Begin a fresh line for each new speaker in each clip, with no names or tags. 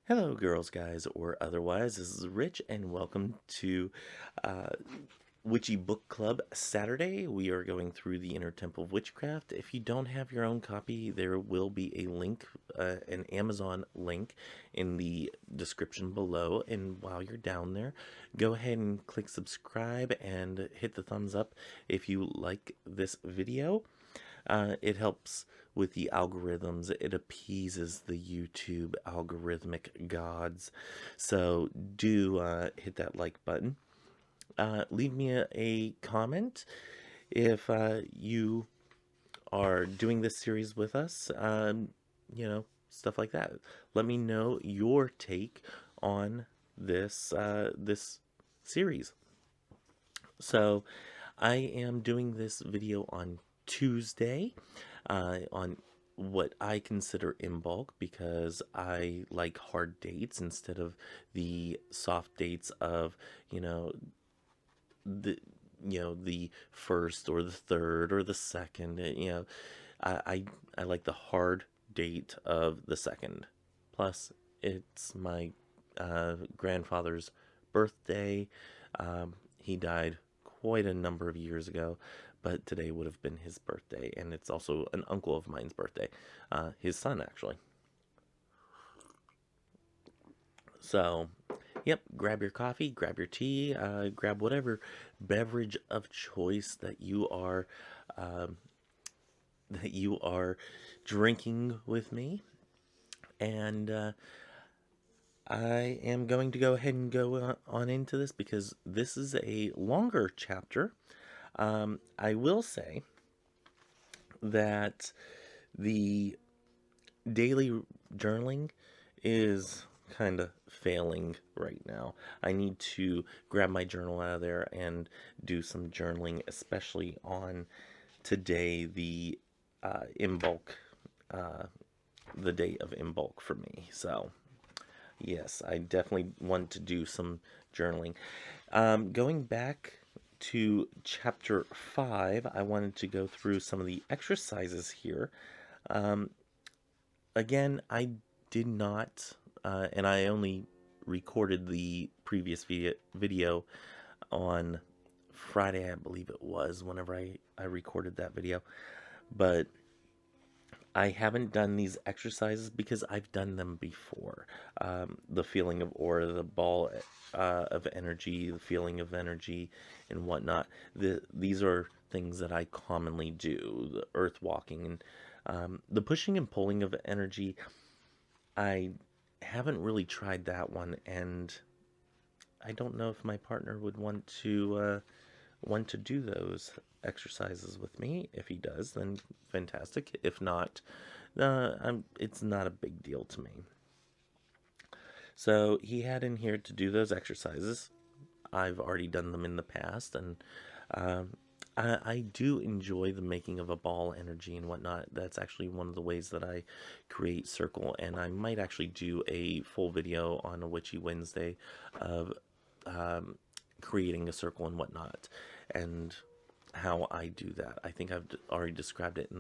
Hello, girls, guys, or otherwise. This is Rich, and welcome to uh, Witchy Book Club Saturday. We are going through the Inner Temple of Witchcraft. If you don't have your own copy, there will be a link, an Amazon link, in the description below. And while you're down there, go ahead and click subscribe and hit the thumbs up if you like this video. It helps with the algorithms. It appeases the YouTube algorithmic gods. So do hit that like button. Leave me a comment if you are doing this series with us. Stuff like that. Let me know your take on this series. So I am doing this video on Tuesday on what I consider in bulk because I like hard dates instead of the soft dates of, the the first or the third or the second. I like the hard date of the second. Plus, it's my grandfather's birthday. He died quite a number of years ago, but today would have been his birthday, and it's also an uncle of mine's birthday, his son actually. So, yep, grab your coffee, grab your tea, grab whatever beverage of choice um, that you are drinking with me, and I am going to go ahead and go on into this because this is a longer chapter. I will say that the daily journaling is kind of failing right now. I need to grab my journal out of there and do some journaling, especially on today, in bulk, uh, the day of in bulk for me. So, yes, I definitely want to do some journaling. Going back to chapter 5, I wanted to go through some of the exercises here. Um, Again, I did not, and I only recorded the previous video on Friday, I believe it was, whenever I recorded that video. But I haven't done these exercises because I've done them before. The feeling of aura, the ball of energy, the feeling of energy, and whatnot. These are things that I commonly do. The earth walking and the pushing and pulling of energy. I haven't really tried that one, and I don't know if my partner would want to do those exercises with me. If he does, then fantastic. If not, it's not a big deal to me. So he had in here to do those exercises. I've already done them in the past, and um, I do enjoy the making of a ball energy and whatnot. That's actually one of the ways that I create circle, and I might actually do a full video on a Witchy Wednesday of creating a circle and whatnot, and how I do that. I think I've already described it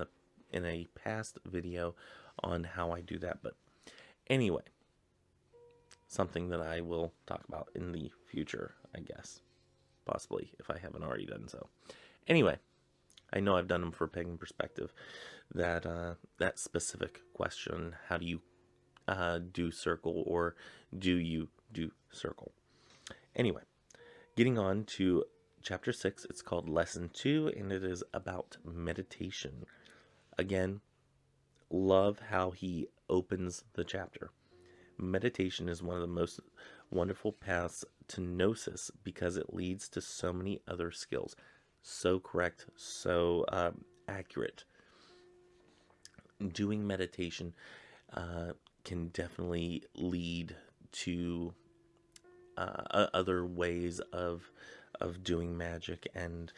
in a past video on how I do that, but anyway, something that I will talk about in the future, I guess, possibly if I haven't already done so. Anyway, I know I've done them for Pagan Perspective. That specific question: how do you do circle, or do you do circle? Anyway, getting on to chapter 6, it's called Lesson 2, and it is about meditation. Again, love how he opens the chapter. Meditation is one of the most wonderful paths to gnosis because it leads to so many other skills. So correct, so accurate. Doing meditation can definitely lead to other ways of doing magic and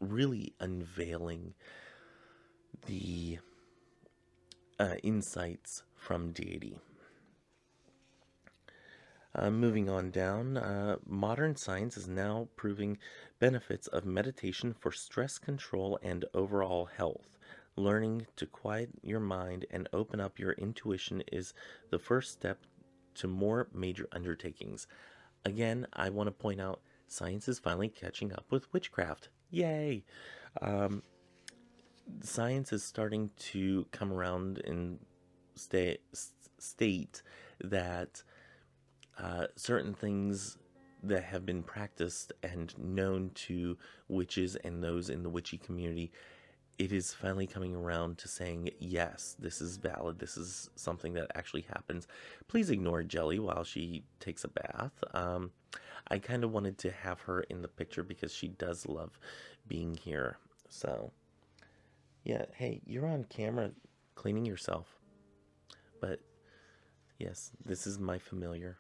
really unveiling the insights from deity. Moving on down, modern science is now proving benefits of meditation for stress control and overall health. Learning to quiet your mind and open up your intuition is the first step to more major undertakings. Again, I want to point out science is finally catching up with witchcraft. Yay! Um, Science is starting to come around and state that certain things that have been practiced and known to witches and those in the witchy community, it is finally coming around to saying, yes, this is valid. This is something that actually happens. Please ignore Jelly while she takes a bath. I kind of wanted to have her in the picture because she does love being here. So, yeah, hey, you're on camera cleaning yourself. But yes, this is my familiar.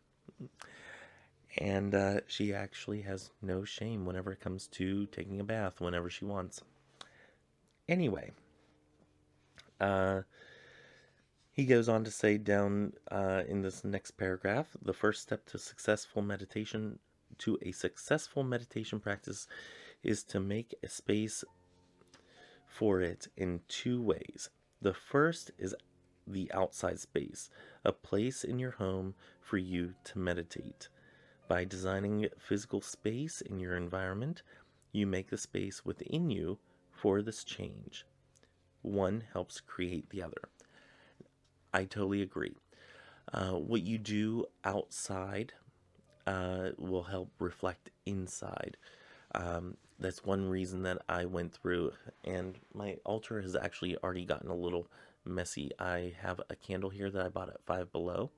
And she actually has no shame whenever it comes to taking a bath whenever she wants. Anyway, uh, he goes on to say down in this next paragraph, the first step to a successful meditation practice is to make a space for it in two ways. The first is the outside space, a place in your home for you to meditate. By designing physical space in your environment, you make the space within you for this change. One helps create the other. I totally agree. What you do outside will help reflect inside. That's one reason that I went through, and my altar has actually already gotten a little messy. I have a candle here that I bought at Five Below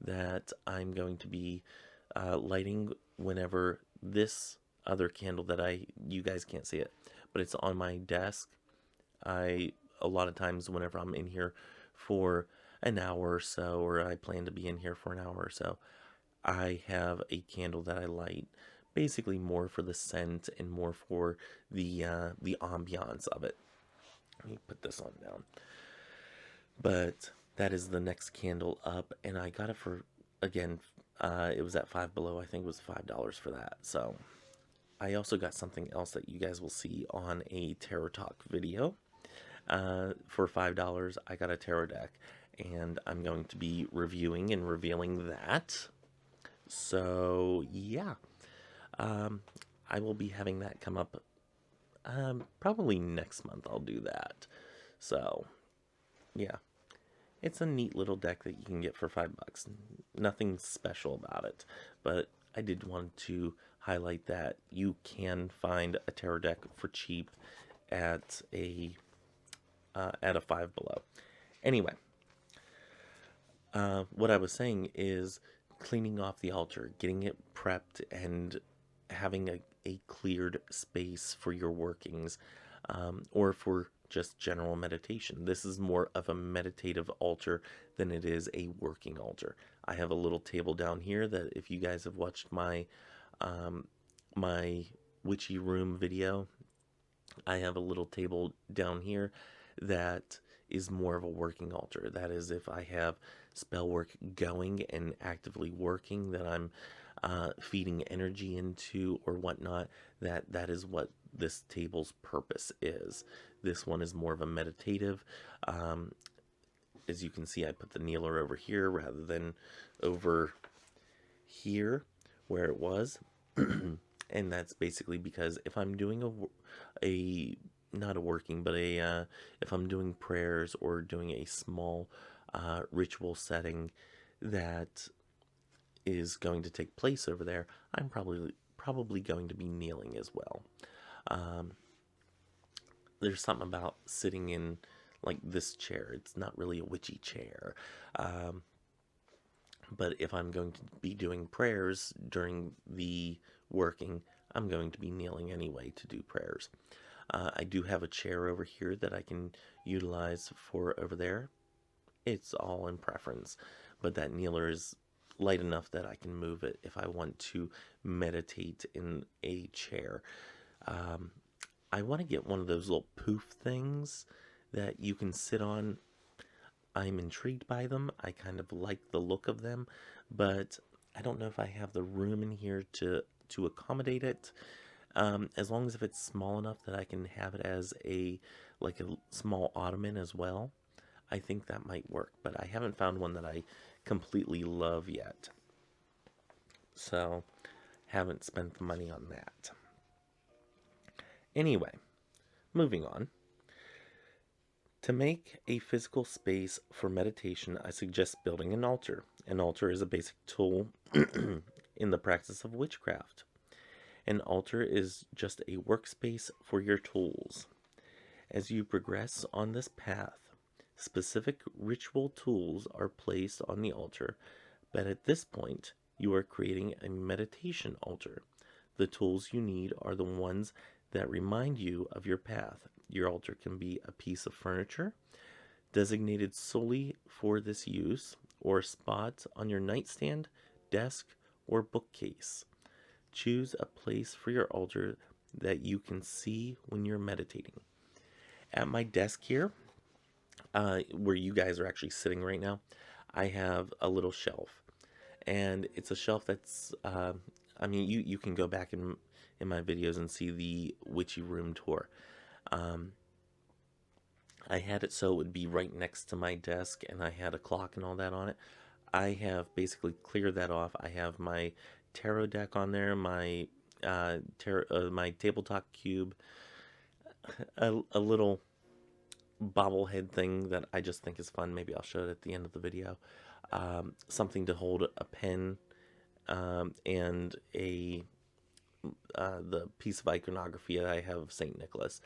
that I'm going to be lighting whenever this other candle that you guys can't see it, but it's on my desk. A lot of times whenever I'm in here for an hour or so, or I plan to be in here for an hour or so, I have a candle that I light, basically more for the scent and more for the ambiance of it. Let me put this on down. But that is the next candle up, and I got it for, again, it was at Five Below. I think it was $5 for that. So I also got something else that you guys will see on a Tarot Talk video. For $5, I got a tarot deck, and I'm going to be reviewing and revealing that. So yeah, I will be having that come up. Probably next month I'll do that. So yeah, it's a neat little deck that you can get for $5. Nothing special about it, but I did want to highlight that you can find a tarot deck for cheap at a Five Below. Anyway, what I was saying is cleaning off the altar, getting it prepped, and having a cleared space for your workings, or for just general meditation. This is more of a meditative altar than it is a working altar. I have a little table down here that if you guys have watched my witchy room video, I have a little table down here that is more of a working altar. That is, if I have spell work going and actively working that I'm feeding energy into or whatnot, that is what this table's purpose is. This one is more of a meditative. As you can see, I put the kneeler over here rather than over here where it was. And that's basically because if I'm doing a not a working, but if I'm doing prayers or doing a small ritual setting that is going to take place over there, I'm probably going to be kneeling as well. There's something about sitting in like this chair. It's not really a witchy chair. But if I'm going to be doing prayers during the working, I'm going to be kneeling anyway to do prayers. I do have a chair over here that I can utilize for over there. It's all in preference, but that kneeler is light enough that I can move it if I want to meditate in a chair. I want to get one of those little poof things that you can sit on. I'm intrigued by them. I kind of like the look of them, but I don't know if I have the room in here to accommodate it. As long as if it's small enough that I can have it as a small ottoman as well, I think that might work. But I haven't found one that I completely love yet. So, haven't spent the money on that. Anyway, moving on. To make a physical space for meditation, I suggest building an altar. An altar is a basic tool in the practice of witchcraft. An altar is just a workspace for your tools. As you progress on this path, specific ritual tools are placed on the altar, but at this point, you are creating a meditation altar. The tools you need are the ones that remind you of your path. Your altar can be a piece of furniture designated solely for this use, or a spot on your nightstand, desk, or bookcase. Choose a place for your altar that you can see when you're meditating. At my desk here, where you guys are actually sitting right now, I have a little shelf. And it's a shelf that's, you can go back in my videos and see the witchy room tour. I had it so it would be right next to my desk, and I had a clock and all that on it. I have basically cleared that off. I have my tarot deck on there, my my tabletop cube, a little bobblehead thing that I just think is fun. Maybe I'll show it at the end of the video. Something to hold a pen, and the piece of iconography I have of Saint Nicholas,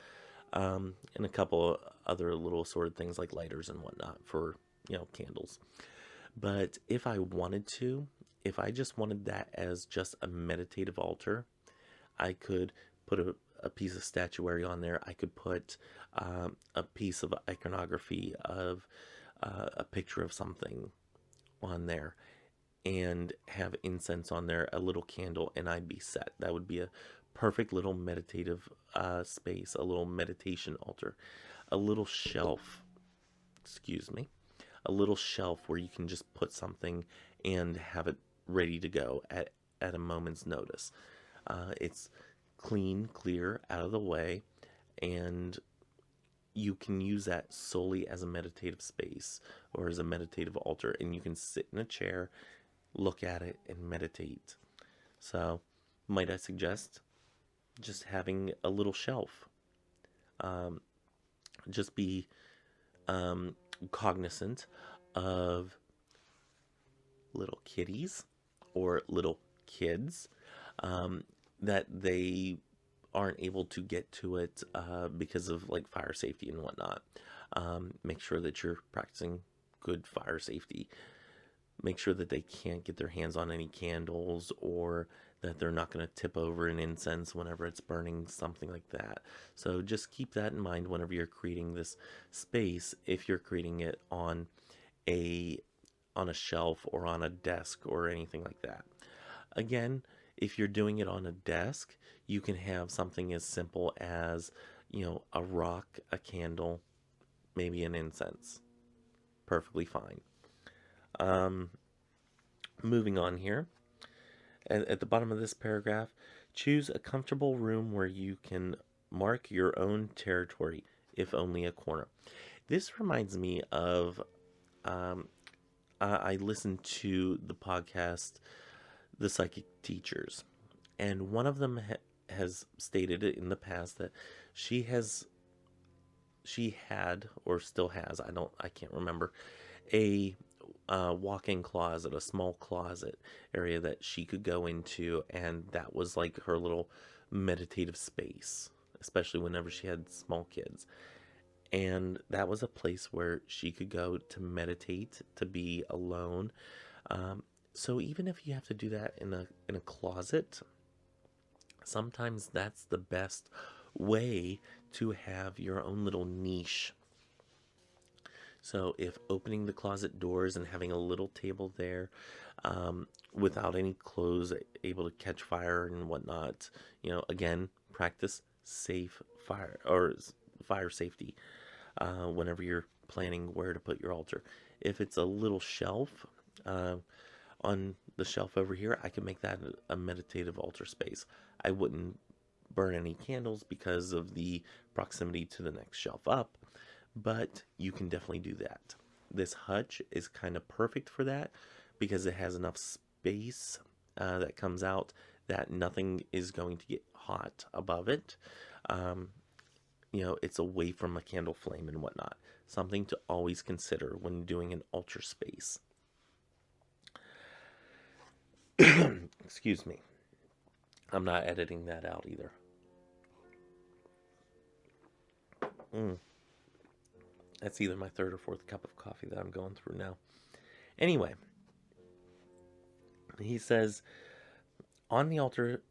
and a couple other little sort of things like lighters and whatnot for candles. But if I wanted to, if I just wanted that as just a meditative altar, I could put a piece of statuary on there. I could put a piece of iconography of a picture of something on there, and have incense on there, a little candle, and I'd be set. That would be a perfect little meditative space, a little meditation altar, a little shelf, a little shelf where you can just put something and have it ready to go at a moment's notice. It's clean, clear, out of the way, and you can use that solely as a meditative space or as a meditative altar, and you can sit in a chair, look at it, and meditate. So, might I suggest just having a little shelf? Just be cognizant of little kitties or little kids, that they aren't able to get to it because of like fire safety and whatnot. Make sure that you're practicing good fire safety. Make sure that they can't get their hands on any candles, or that they're not going to tip over an incense whenever it's burning, something like that. So just keep that in mind whenever you're creating this space, if you're creating it on a shelf or on a desk or anything like that. Again, if you're doing it on a desk, you can have something as simple as, a rock, a candle, maybe an incense. Perfectly fine. Moving on here. At the bottom of this paragraph, choose a comfortable room where you can mark your own territory, if only a corner. This reminds me of, I listened to the podcast, The Psychic Teachers, and one of them has stated in the past that she had, or still has, I can't remember, a walk-in closet, a small closet area that she could go into, and that was like her little meditative space, especially whenever she had small kids. And that was a place where she could go to meditate, to be alone. So even if you have to do that in a closet, sometimes that's the best way to have your own little niche. So if opening the closet doors and having a little table there, without any clothes able to catch fire and whatnot, again, practice safe fire safety whenever you're planning where to put your altar. If it's a little shelf, on the shelf over here, I can make that a meditative altar space. I wouldn't burn any candles because of the proximity to the next shelf up, but you can definitely do that. This hutch is kind of perfect for that because it has enough space that comes out that nothing is going to get hot above it. Um, it's away from a candle flame and whatnot. Something to always consider when doing an altar space. Excuse me. I'm not editing that out either. That's either my third or fourth cup of coffee that I'm going through now. Anyway, he says, on the altar,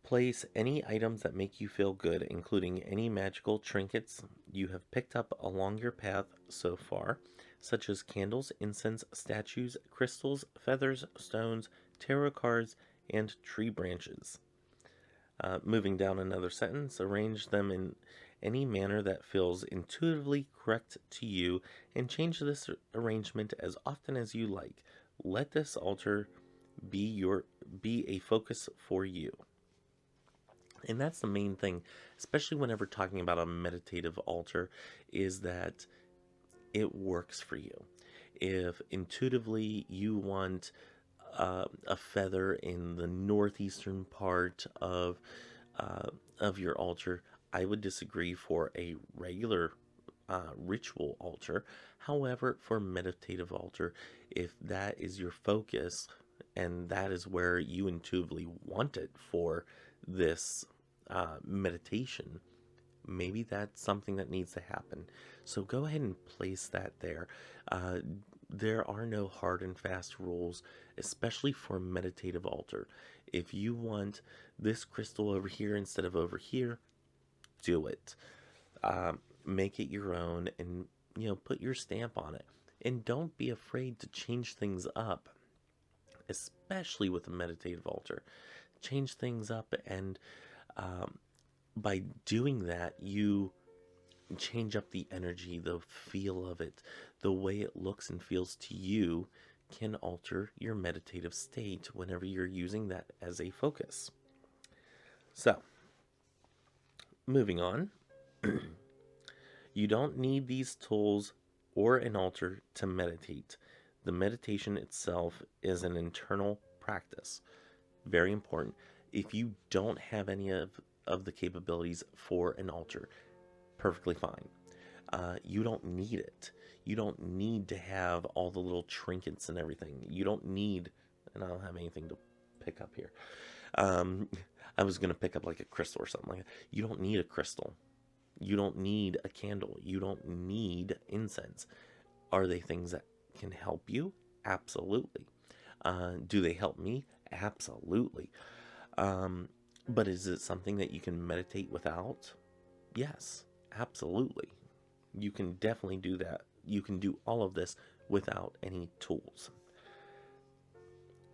place any items that make you feel good, including any magical trinkets you have picked up along your path so far, such as candles, incense, statues, crystals, feathers, stones, tarot cards, and tree branches. Moving down another sentence, arrange them in any manner that feels intuitively correct to you, and change this arrangement as often as you like. Let this altar be a focus for you. And that's the main thing, especially whenever talking about a meditative altar, is that it works for you. If intuitively you want a feather in the northeastern part of your altar, I would disagree for a regular ritual altar. However, for meditative altar, if that is your focus and that is where you intuitively want it for this meditation, maybe that's something that needs to happen. So go ahead and place that there. There are no hard and fast rules, especially for meditative altar. If you want this crystal over here instead of over here, do it. Make it your own and, put your stamp on it. And don't be afraid to change things up, especially with a meditative altar. Change things up, and by doing that, you change up the energy, the feel of it, the way it looks and feels to you can alter your meditative state whenever you're using that as a focus. So, moving on, you don't need these tools or an altar to meditate. The meditation itself is an internal practice. Very important. If you don't have any of the capabilities for an altar, perfectly fine. You don't need it. You don't need to have all the little trinkets and everything. You don't need, and I don't have anything to pick up here. I was going to pick up like a crystal or something like that. You don't need a crystal. You don't need a candle. You don't need incense. Are they things that can help you? Absolutely. Do they help me? Absolutely. But is it something that you can meditate without? Yes, absolutely. You can definitely do that. You can do all of this without any tools.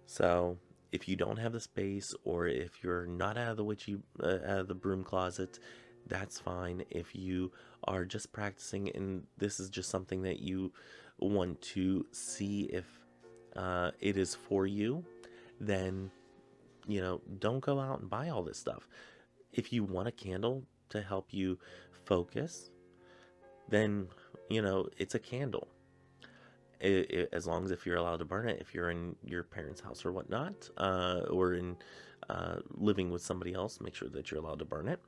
So, if you don't have the space, or if you're not out of the broom closet, that's fine. If you are just practicing and this is just something that you want to see if it is for you, then don't go out and buy all this stuff. If you want a candle to help you focus, then it's a candle. As long as if you're allowed to burn it, if you're in your parents' house or whatnot, or in living with somebody else, make sure that you're allowed to burn it.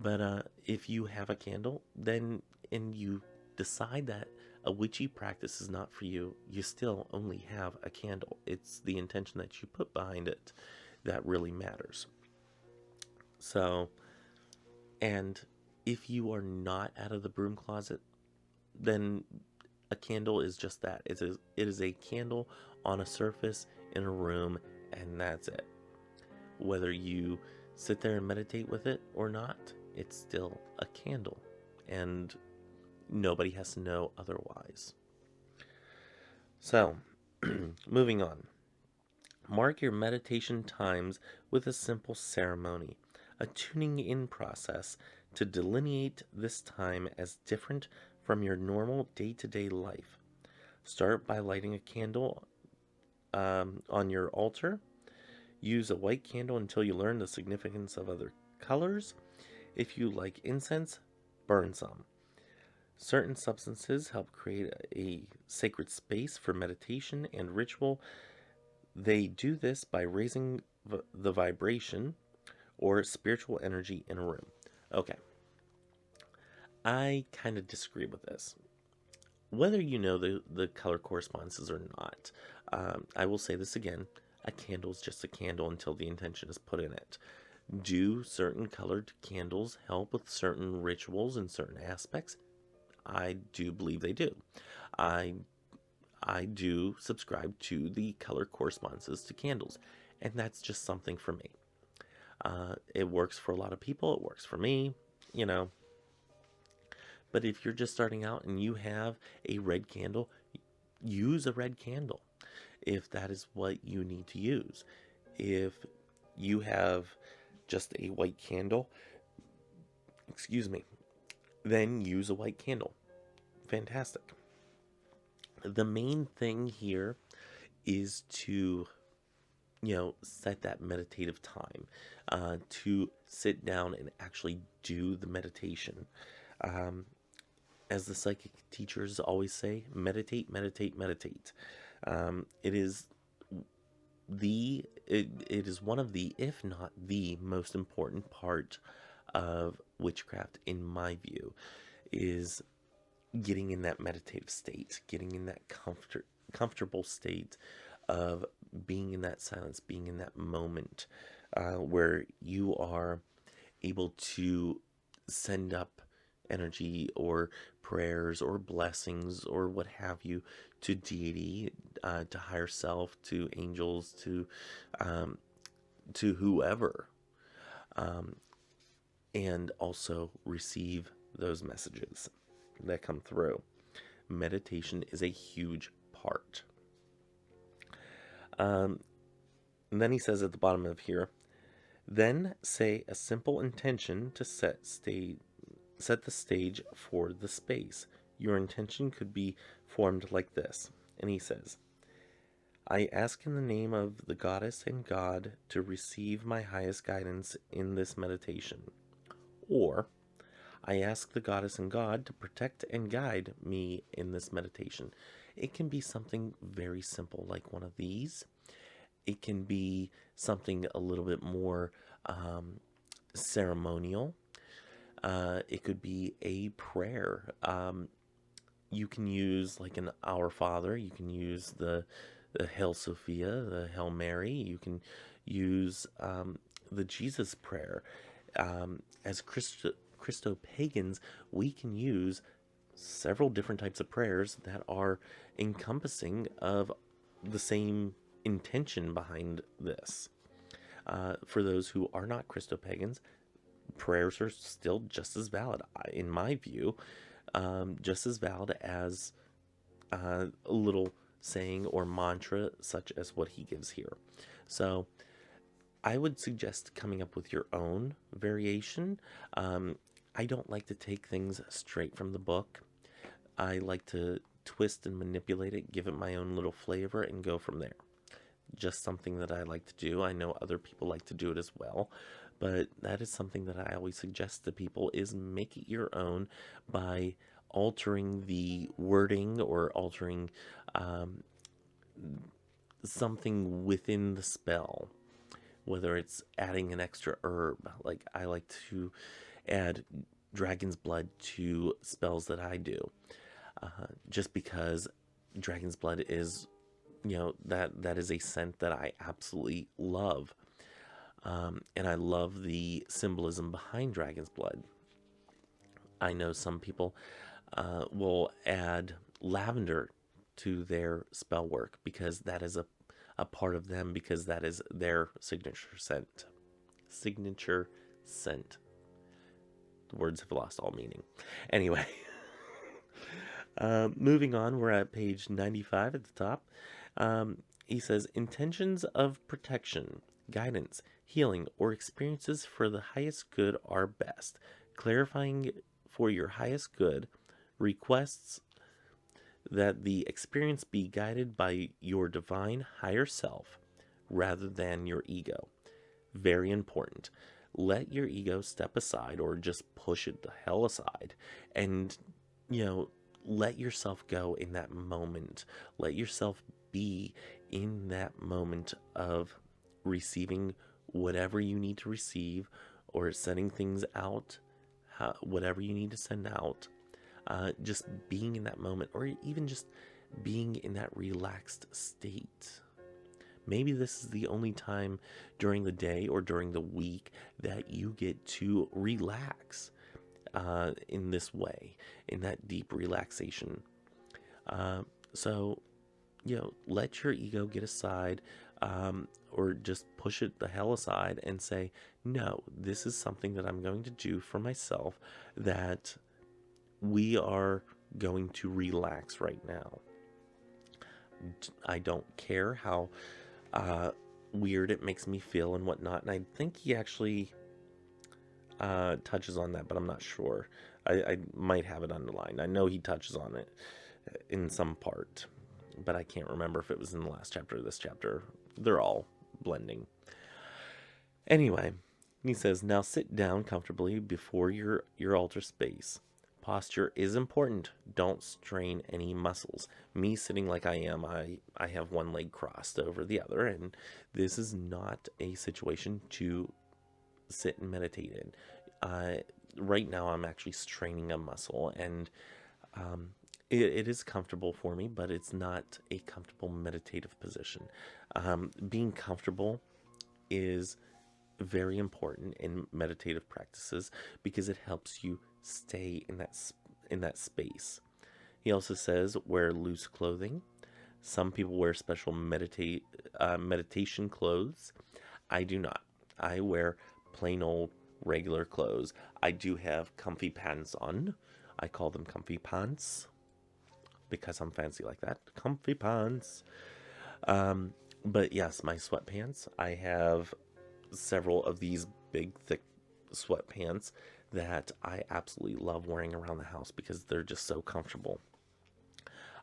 But if you have a candle, then and you decide that a witchy practice is not for you, you still only have a candle. It's the intention that you put behind it that really matters. So, and if you are not out of the broom closet, then a candle is just that. It is a candle on a surface in a room, and that's it. Whether you sit there and meditate with it or not, it's still a candle, and nobody has to know otherwise. So, moving on. Mark your meditation times with a simple ceremony, a tuning in process to delineate this time as different from your normal day-to-day life. Start by lighting a candle on your altar. Use a white candle until you learn the significance of other colors. If you like incense, burn some. Certain substances help create a sacred space for meditation and ritual. They do this by raising the vibration or spiritual energy in a room. Okay, I kind of disagree with this. Whether you know the color correspondences or not, I will say this again: a candle is just a candle until the intention is put in it. Do certain colored candles help with certain rituals and certain aspects? I do believe they do. I I do subscribe to the color correspondences to candles, and that's just something for me. It works for a lot of people. It works for me, you know. But if you're just starting out and you have a red candle, use a red candle if that is what you need to use. If you have just a white candle, excuse me, then use a white candle. Fantastic. The main thing here is to, set that meditative time, to sit down and actually do the meditation. As the psychic teachers always say, meditate, meditate, meditate. It is it is one of the, if not the most important part of witchcraft, in my view, is getting in that meditative state, getting in that comfortable state of being in that silence, being in that moment where you are able to send up energy or prayers or blessings or what have you to deity, to higher self, to angels, to whoever, and also receive those messages that come through. Meditation is a huge part. And then he says at the bottom of here, then say a simple intention to set the stage for the space. Your intention could be formed like this. And he says, I ask in the name of the goddess and God to receive my highest guidance in this meditation. Or, I ask the goddess and God to protect and guide me in this meditation. It can be something very simple like one of these. It can be something a little bit more ceremonial. It could be a prayer. You can use like an Our Father. You can use the Hail Sophia, the Hail Mary. You can use the Jesus prayer. As Christo-Pagans, we can use several different types of prayers that are encompassing of the same intention behind this. For those who are not Christo-Pagans, prayers are still just as valid, in my view, just as valid as a little saying or mantra such as what he gives here. So I would suggest coming up with your own variation. I don't like to take things straight from the book. I like to twist and manipulate it, give it my own little flavor, and go from there. Just something that I like to do. I know other people like to do it as well, but that is something that I always suggest to people, is make it your own by altering the wording or altering something within the spell, whether it's adding an extra herb. Like I like to add dragon's blood to spells that I do, just because dragon's blood is, that is a scent that I absolutely love. And I love the symbolism behind dragon's blood. I know some people will add lavender to their spell work because that is a part of them, because that is their signature scent. Signature scent. The words have lost all meaning. Anyway, moving on, we're at page 95 at the top. He says, intentions of protection, guidance, healing, or experiences for the highest good are best. Clarifying for your highest good, requests that the experience be guided by your divine higher self rather than your ego. Very important. let your ego step aside, or just push it the hell aside, and, you know, let yourself go in that moment. Let yourself be in that moment of receiving whatever you need to receive, or sending things out, whatever you need to send out. Just being in that moment, or even just being in that relaxed state. Maybe this is the only time during the day or during the week that you get to relax in this way, in that deep relaxation. So, you know, let your ego get aside, or just push it the hell aside and say, no, this is something that I'm going to do for myself, that we are going to relax right now. I don't care how weird it makes me feel and whatnot. And I think he actually touches on that, but I'm not sure. I might have it underlined. I know he touches on it in some part, but I can't remember if it was in the last chapter or this chapter. They're all blending. Anyway, he says, now sit down comfortably before your altar space. Posture is important. Don't strain any muscles. Me sitting like I am, I have one leg crossed over the other, and this is not a situation to sit and meditate in. Right now, I'm actually straining a muscle, and it is comfortable for me, but it's not a comfortable meditative position. Being comfortable is very important in meditative practices because it helps you stay in that space. He also says wear loose clothing. Some people wear special meditation clothes. I do not. I wear plain old regular clothes. I do have comfy pants on. I call them comfy pants because I'm fancy like that. Comfy pants. But yes, my sweatpants. I have several of these big, thick sweatpants that I absolutely love wearing around the house because they're just so comfortable.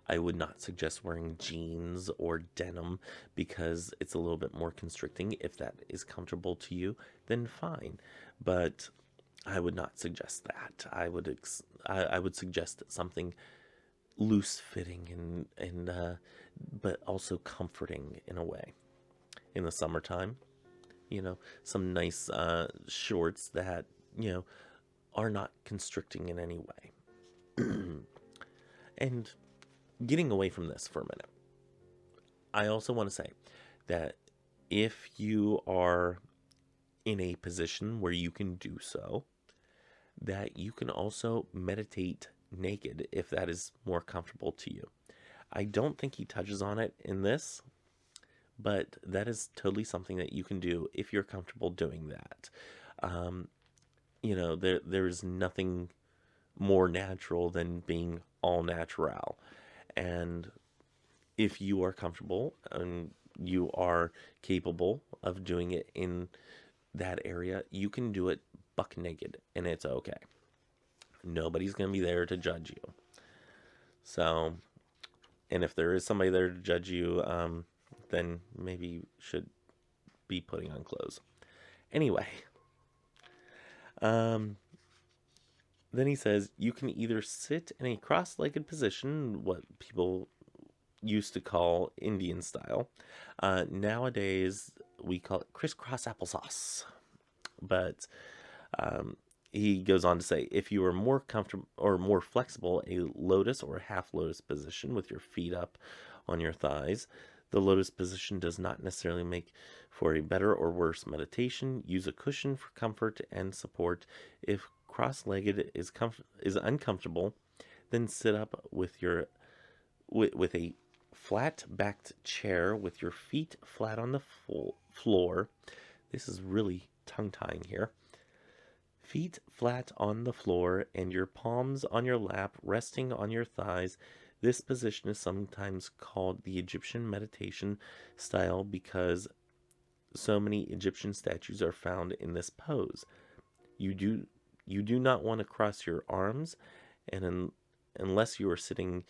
I would not suggest wearing jeans or denim because it's a little bit more constricting. If that is comfortable to you, then fine. But I would not suggest that. I would suggest something loose fitting and but also comforting in a way. In the summertime, you know, some nice shorts that, you know, are not constricting in any way. And getting away from this for a minute, I also want to say that if you are in a position where you can do so, that you can also meditate naked if that is more comfortable to you. I don't think he touches on it in this, but that is totally something that you can do if you're comfortable doing that. You know, there is nothing more natural than being all natural. And if you are comfortable and you are capable of doing it in that area, you can do it buck naked, and it's okay. Nobody's going to be there to judge you. So, and if there is somebody there to judge you, then maybe you should be putting on clothes. Anyway, then he says you can either sit in a cross-legged position, what people used to call Indian style. Nowadays, we call it crisscross applesauce. But he goes on to say, if you are more comfortable or more flexible, a lotus or half lotus position with your feet up on your thighs. The lotus position does not necessarily make for a better or worse meditation. Use a cushion for comfort and support. If cross-legged is uncomfortable, then sit up with a flat-backed chair with your feet flat on the floor. This is really tongue-tying here. Feet flat on the floor and your palms on your lap, resting on your thighs. This position is sometimes called the Egyptian meditation style because so many Egyptian statues are found in this pose. You do not want to cross your arms, and unless you are sitting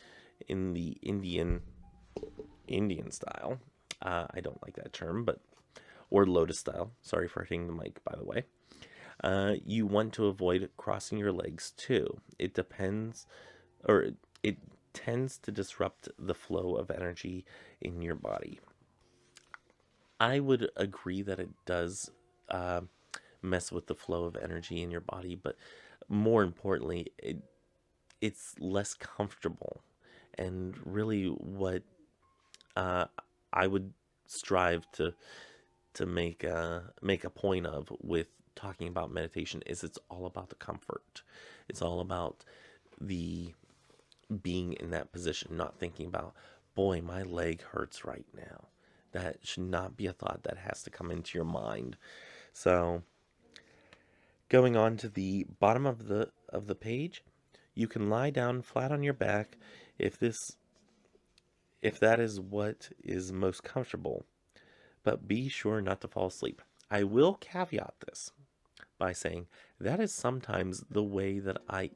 in the Indian style. I don't like that term, or lotus style. Sorry for hitting the mic, by the way. You want to avoid crossing your legs too. It depends, or it tends to disrupt the flow of energy in your body. I would agree that it does uh, mess with the flow of energy in your body, but more importantly, it's less comfortable. And really, what uh, I would strive to make a point of with talking about meditation is it's all about the comfort. It's all about the being in that position, not thinking about, boy, my leg hurts right now. That should not be a thought that has to come into your mind. So, going on to the bottom of the page, you can lie down flat on your back if this if that is what is most comfortable, but be sure not to fall asleep. I will caveat this by saying that is sometimes the way that I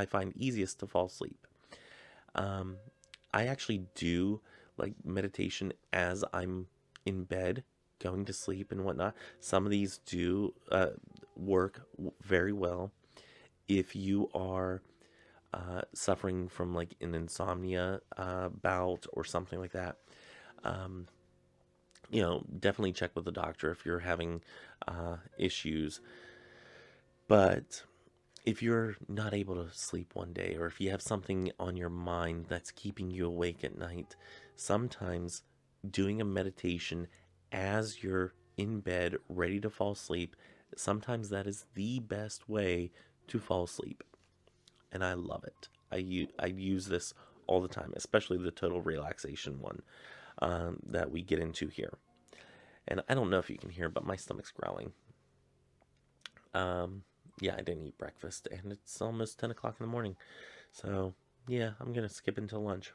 find easiest to fall asleep. Um, I actually do like meditation as I'm in bed, going to sleep and whatnot. Some of these do work very well if you are suffering from like an insomnia bout or something like that. Um, definitely check with the doctor if you're having issues. But if you're not able to sleep one day, or if you have something on your mind that's keeping you awake at night, sometimes doing a meditation as you're in bed ready to fall asleep, sometimes that is the best way to fall asleep. And I love it. I use this all the time, especially the total relaxation one that we get into here. And I don't know if you can hear, but my stomach's growling. Yeah, I didn't eat breakfast, and it's almost 10 o'clock in the morning. So, yeah, I'm going to skip until lunch.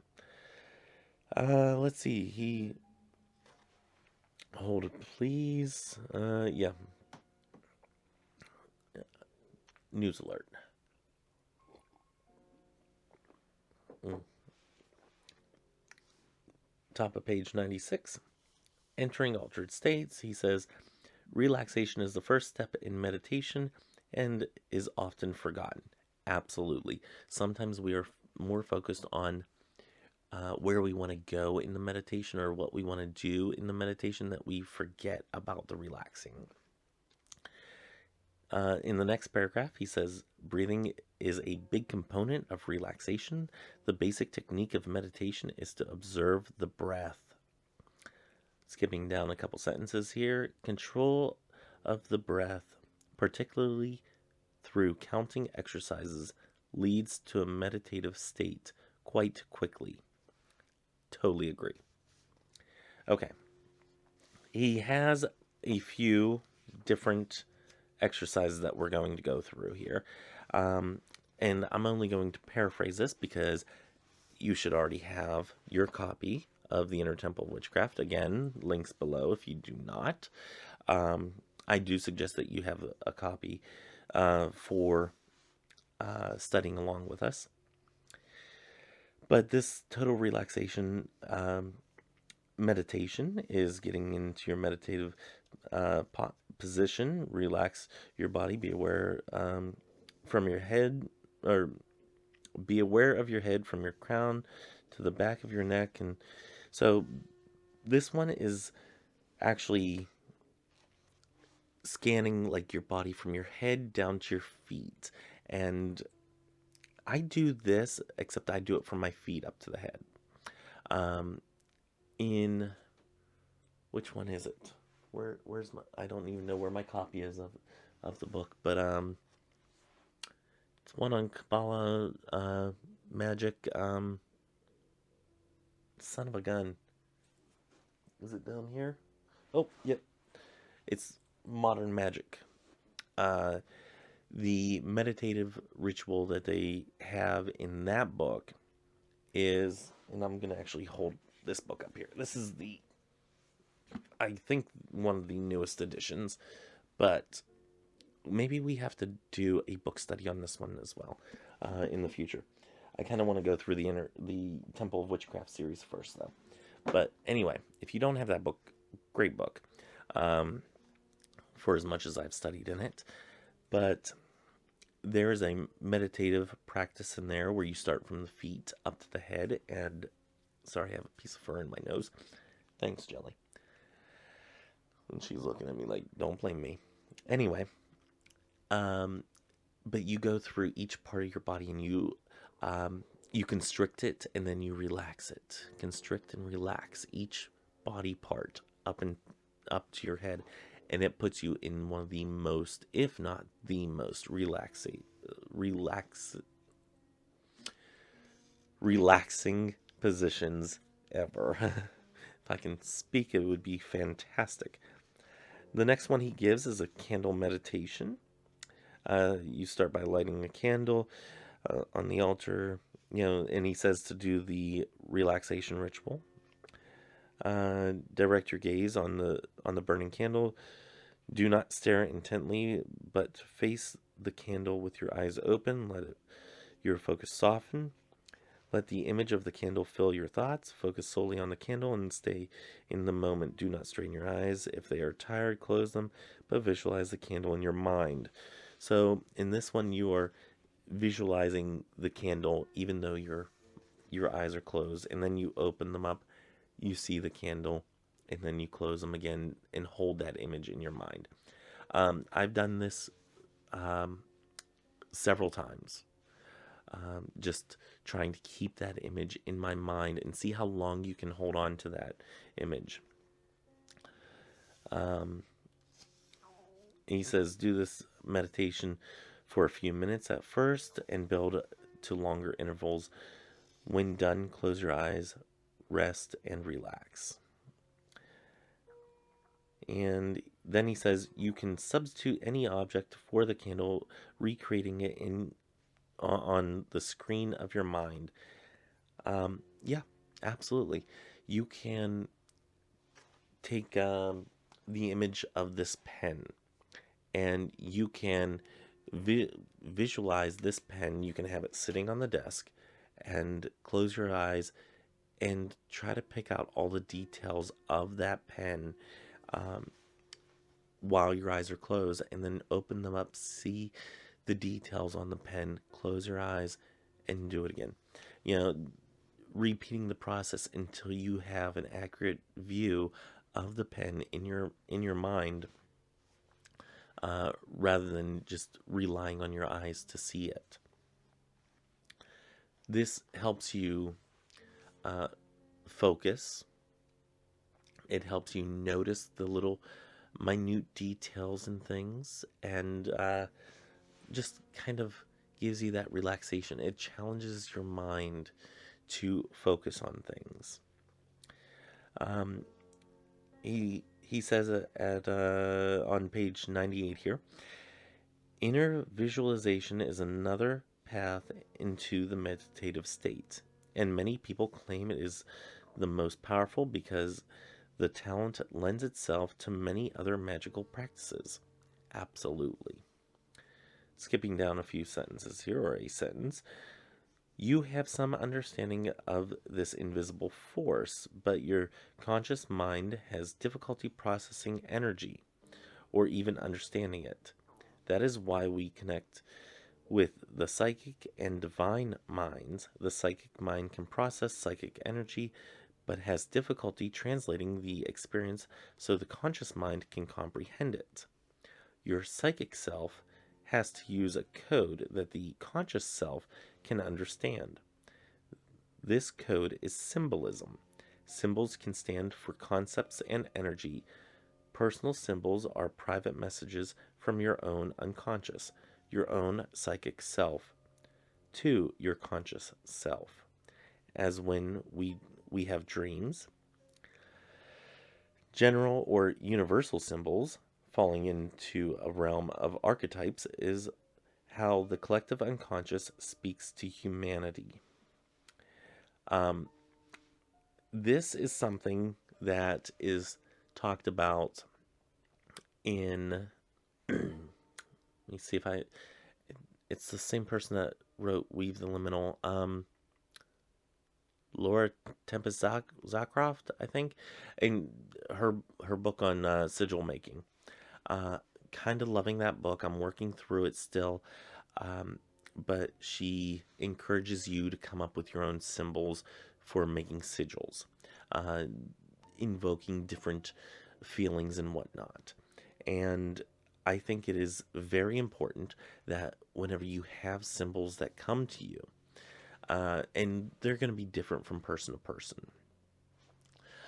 Let's see. Hold it, please. Yeah. News alert. Mm. Top of page 96. Entering altered states, he says, relaxation is the first step in meditation and is often forgotten. Absolutely. Sometimes we are more focused on where we want to go in the meditation or what we want to do in the meditation that we forget about the relaxing. In the next paragraph, he says, breathing is a big component of relaxation. The basic technique of meditation is to observe the breath. Skipping down a couple sentences here, control of the breath, particularly through counting exercises, leads to a meditative state quite quickly. Totally agree. Okay. He has a few different exercises that we're going to go through here. And I'm only going to paraphrase this because you should already have your copy of the Inner Temple of Witchcraft. Again, links below if you do not. I do suggest that you have a copy for studying along with us. But this total relaxation meditation is getting into your meditative position. Relax your body. Be aware from your head, or be aware of your head from your crown to the back of your neck. And so this one is actually scanning like your body from your head down to your feet. And I do this, except I do it from my feet up to the head. In which one is it? Where's my? I don't even know where my copy is of the book, but it's one on Kabbalah magic. Son of a gun. Is it down here? Oh, yep. It's modern magic. The meditative ritual that they have in that book is, and I'm gonna actually hold this book up here. This is I think one of the newest editions, but maybe we have to do a book study on this one as well in the future. I kind of want to go through the Temple of Witchcraft series first, though. But anyway, if you don't have that book, great book. for as much as I've studied in it. But there is a meditative practice in there where you start from the feet up to the head. And sorry, I have a piece of fur in my nose. Thanks, Jelly. And she's looking at me like, don't blame me. Anyway, but you go through each part of your body, and you constrict it and then you relax it. Constrict and relax each body part up to your head, and it puts you in one of the most, if not the most, relaxing positions ever. If I can speak, it would be fantastic. The next one he gives is a candle meditation. You start by lighting a candle on the altar, and he says to do the relaxation ritual. Direct your gaze on the burning candle. Do not stare intently, but face the candle with your eyes open. Let your focus soften. Let the image of the candle fill your thoughts. Focus solely on the candle and stay in the moment. Do not strain your eyes. If they are tired, close them, but visualize the candle in your mind. So in this one, you are visualizing the candle even though your eyes are closed, and then you open them up, you see the candle, and then you close them again and hold that image in your mind. I've done this several times. Just trying to keep that image in my mind and see how long you can hold on to that image. He says do this meditation for a few minutes at first and build to longer intervals. When done, close your eyes, rest, and relax. And then he says you can substitute any object for the candle, recreating it on the screen of your mind. Yeah, absolutely. You can take the image of this pen, and you can visualize this pen. You can have it sitting on the desk, and close your eyes and try to pick out all the details of that pen while your eyes are closed, and then open them up, see the details on the pen, close your eyes, and do it again. Repeating the process until you have an accurate view of the pen in your mind, rather than just relying on your eyes to see it. This helps you focus. It helps you notice the little minute details and things, and just kind of gives you that relaxation. It challenges your mind to focus on things. He says on page 98 here, inner visualization is another path into the meditative state, and many people claim it is the most powerful because the talent lends itself to many other magical practices. Absolutely. Skipping down a few sentences here, or a sentence. You have some understanding of this invisible force, but your conscious mind has difficulty processing energy, or even understanding it. That is why we connect with the psychic and divine minds. The psychic mind can process psychic energy, but has difficulty translating the experience so the conscious mind can comprehend it. Your psychic self has to use a code that the conscious self can understand. This code is symbolism. Symbols can stand for concepts and energy. Personal symbols are private messages from your own unconscious, your own psychic self, to your conscious self. As when we have dreams. General or universal symbols, falling into a realm of archetypes, is how the collective unconscious speaks to humanity. This is something that is talked about in let me see if it's the same person that wrote Weave the Liminal, Laura Tempest Zakroft, I think, and her book on sigil making. kind of loving that book. I'm working through it still. Um, but she encourages you to come up with your own symbols for making sigils, uh, invoking different feelings and whatnot. And I think it is very important that whenever you have symbols that come to you, and they're going to be different from person to person,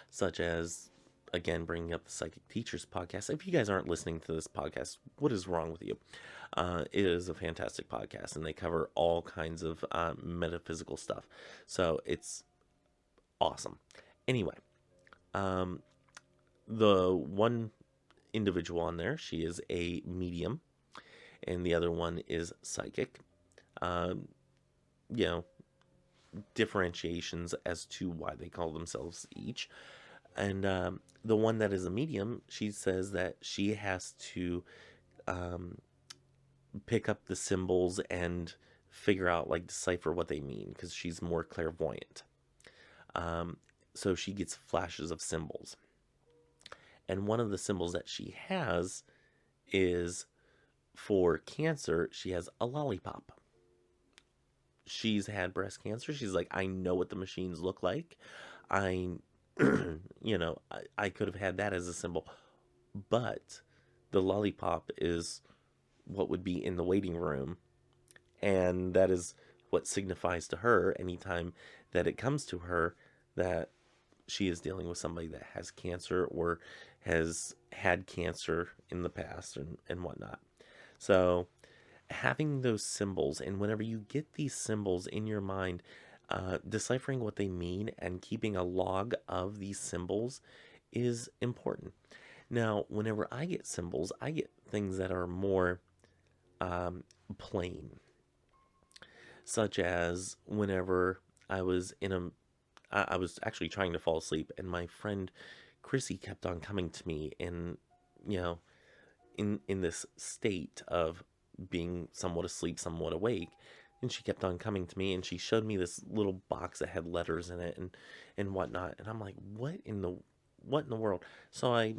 such as, again, bringing up the Psychic Teachers podcast. If you guys aren't listening to this podcast, what is wrong with you? It is a fantastic podcast, and they cover all kinds of metaphysical stuff. So it's awesome. Anyway, um, the one individual on there, she is a medium, and the other one is psychic. Um, you know, differentiations as to why they call themselves each. And the one that is a medium, she says that she has to um, pick up the symbols and figure out, like, decipher what they mean, because she's more clairvoyant. Um, so she gets flashes of symbols. And one of the symbols that she has is, for cancer, she has a lollipop. She's had breast cancer. She's like, I know what the machines look like. I, I could have had that as a symbol. But the lollipop is what would be in the waiting room. And that is what signifies to her, anytime that it comes to her, that she is dealing with somebody that has cancer or has had cancer in the past and whatnot. So having those symbols, and whenever you get these symbols in your mind, deciphering what they mean and keeping a log of these symbols is important. Now, whenever I get symbols, I get things that are more plain, such as whenever I was I was actually trying to fall asleep, and my friend Chrissy kept on coming to me, and in this state of being somewhat asleep, somewhat awake, and she kept on coming to me, and she showed me this little box that had letters in it and whatnot, and I'm like, what in the world? So I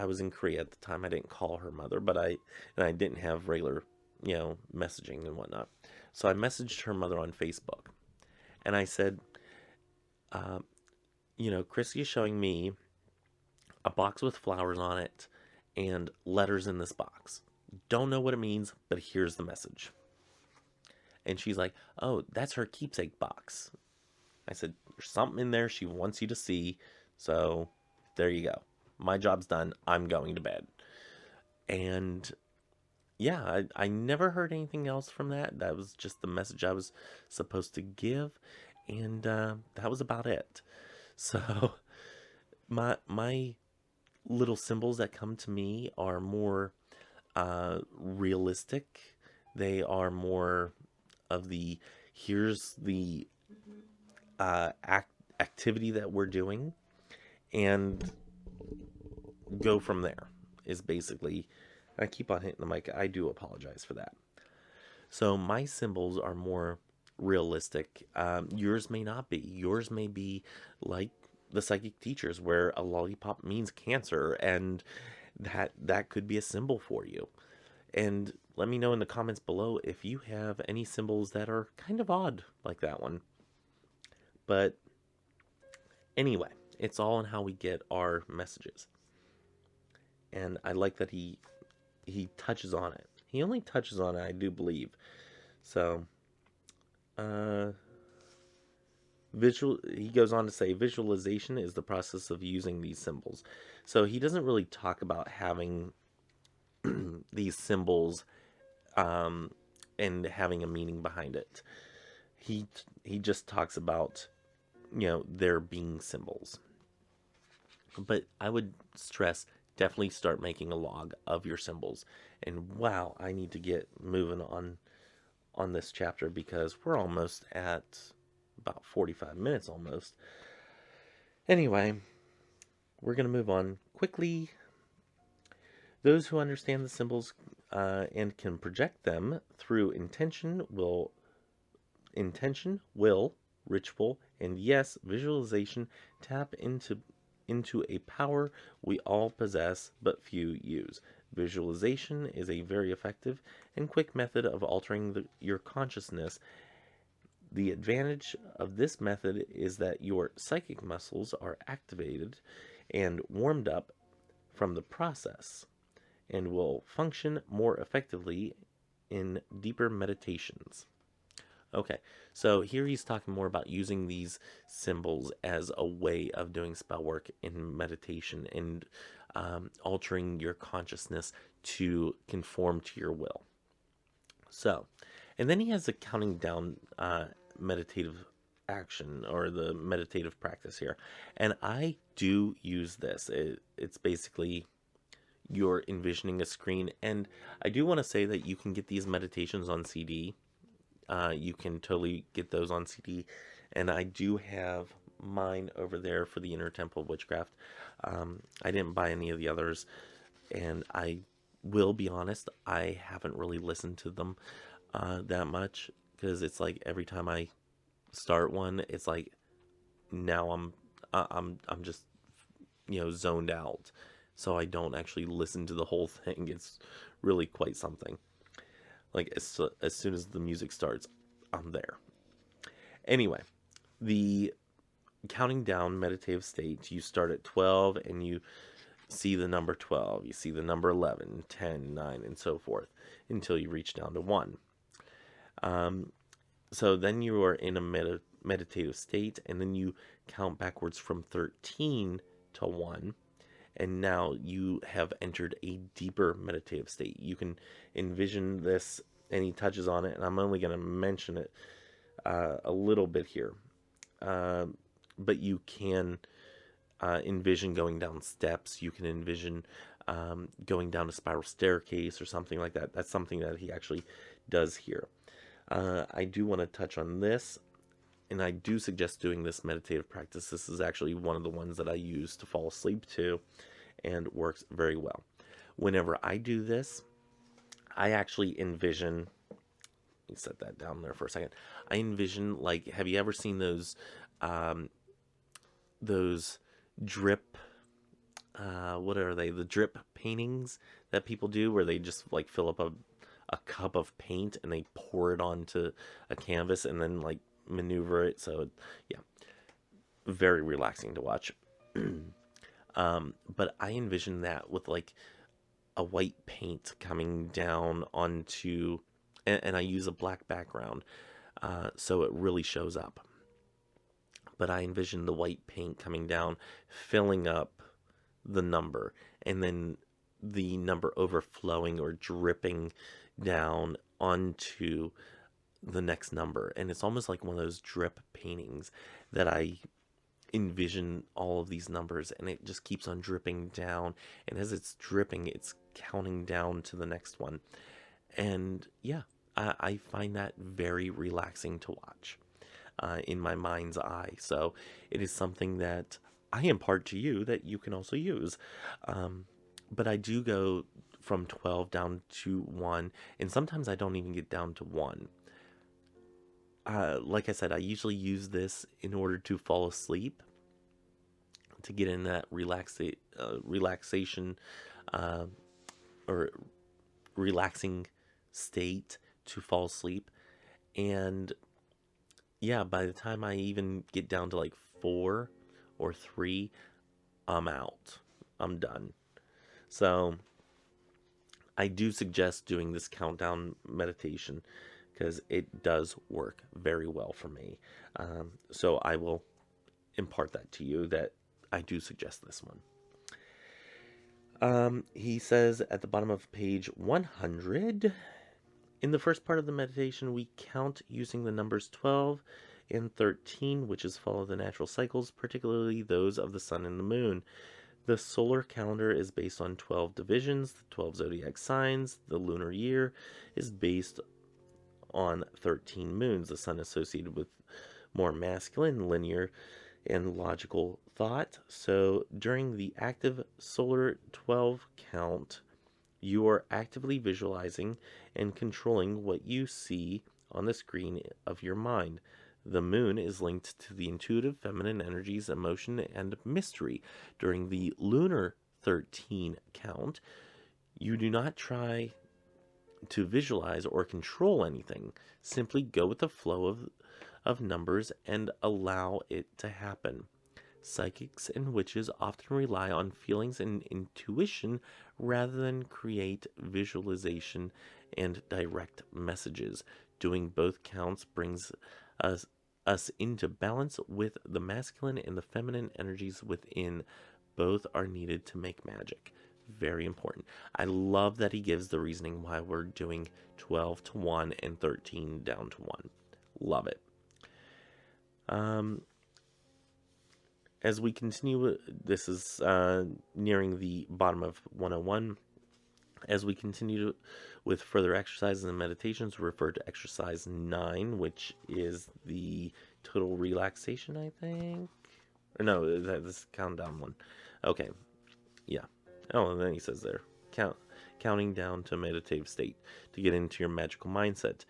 was in Korea at the time. I didn't call her mother, but I didn't have regular messaging and whatnot. So I messaged her mother on Facebook, and I said, Chrissy is showing me a box with flowers on it and letters in this box. Don't know what it means, but here's the message. And she's like, oh, that's her keepsake box. I said, there's something in there she wants you to see. So there you go. My job's done. I'm going to bed. And yeah, I never heard anything else from that. That was just the message I was supposed to give. And that was about it. So my little symbols that come to me are more realistic. They are more of the, here's the activity that we're doing, and go from there, is basically, I keep on hitting the mic, I do apologize for that. So my symbols are more realistic. Yours may not be. Yours may be like the Psychic Teachers, where a lollipop means cancer, and that could be a symbol for you. And let me know in the comments below if you have any symbols that are kind of odd like that one. But anyway, it's all in how we get our messages. And I like that he touches on it. He only touches on it, I do believe. So, he goes on to say, visualization is the process of using these symbols. So he doesn't really talk about having these symbols and having a meaning behind it. He just talks about, there being symbols. But I would stress, definitely start making a log of your symbols. And wow, I need to get moving on this chapter, because we're almost at about 45 minutes almost. Anyway, we're going to move on quickly. Those who understand the symbols and can project them through intention, will, ritual, and yes, visualization, tap into a power we all possess but few use. Visualization is a very effective and quick method of altering your consciousness. The advantage of this method is that your psychic muscles are activated and warmed up from the process and will function more effectively in deeper meditations. Okay, so here he's talking more about using these symbols as a way of doing spell work in meditation and altering your consciousness to conform to your will. So, and then he has a counting down meditative action or the meditative practice here. And I do use this. It's basically you're envisioning a screen. And I do want to say that you can get these meditations on CD. You can totally get those on CD. And I do have mine over there for the Inner Temple of Witchcraft. I didn't buy any of the others. And I will be honest, I haven't really listened to them that much. Because it's like every time I start one, it's like now I'm just zoned out, so I don't actually listen to the whole thing. It's really quite something. Like as soon as the music starts, I'm there. Anyway, the counting down meditative state, you start at 12 and you see the number 12, you see the number 11, 10, 9, and so forth until you reach down to 1. So then you are in a meditative state, and then you count backwards from 13 to 1, and now you have entered a deeper meditative state. You can envision this, and he touches on it, and I'm only going to mention it a little bit here. But you can envision going down steps. You can envision going down a spiral staircase or something like that. That's something that he actually does here. I do want to touch on this, and I do suggest doing this meditative practice. This is actually one of the ones that I use to fall asleep to, and works very well. Whenever I do this, I actually envision, let me set that down there for a second. I envision, like, have you ever seen those drip, what are they? The drip paintings that people do where they just like fill up a cup of paint and they pour it onto a canvas and then like maneuver it. So yeah, very relaxing to watch. But I envision that with like a white paint coming down onto, and I use a black background, so it really shows up. But I envision the white paint coming down, filling up the number, and then the number overflowing or dripping down onto the next number. And it's almost like one of those drip paintings that I envision all of these numbers, and it just keeps on dripping down, and as it's dripping, it's counting down to the next one. And yeah, I find that very relaxing to watch in my mind's eye. So it is something that I impart to you that you can also use. But I do go from 12 down to 1, and sometimes I don't even get down to 1. Like I said, I usually use this in order to fall asleep, to get in that relaxation or relaxing state to fall asleep. And yeah, by the time I even get down to like 4 or 3, I'm out. I'm done. So I do suggest doing this countdown meditation because it does work very well for me. So I will impart that to you, that I do suggest this one. He says at the bottom of page 100, in the first part of the meditation, we count using the numbers 12 and 13, which is follow the natural cycles, particularly those of the sun and the moon. The solar calendar is based on 12 divisions, the 12 zodiac signs. The lunar year is based on 13 moons. The sun associated with more masculine, linear, and logical thought. So during the active solar 12 count, you are actively visualizing and controlling what you see on the screen of your mind. The moon is linked to the intuitive feminine energies, emotion, and mystery. During the lunar 13 count, You do not try to visualize or control anything. Simply go with the flow of numbers and allow it to happen. Psychics and witches often rely on feelings and intuition rather than create visualization and direct messages. Doing both counts brings us into balance with the masculine and the feminine energies within. Both are needed to make magic. Very important. I love that he gives the reasoning why we're doing 12 to 1 and 13 down to 1. Love it. As we continue, this is nearing the bottom of 101. As we continue with further exercises and meditations, we refer to exercise 9, which is the total relaxation, I think. Or no, this countdown one. Okay, yeah. Oh, and then he says there, counting down to meditative state to get into your magical mindset.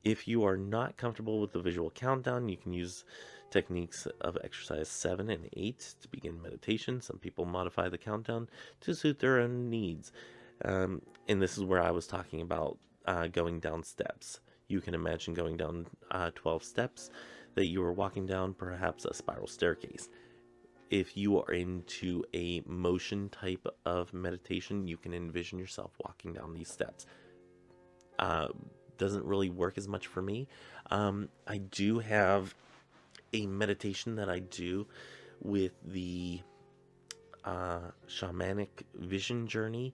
If you are not comfortable with the visual countdown, you can use techniques of exercise 7 and 8 to begin meditation. Some people modify the countdown to suit their own needs. And this is where I was talking about going down steps. You can imagine going down 12 steps that you are walking down, perhaps a spiral staircase. If you are into a motion type of meditation, you can envision yourself walking down these steps. Doesn't really work as much for me. I do have a meditation that I do with the Shamanic Vision Journey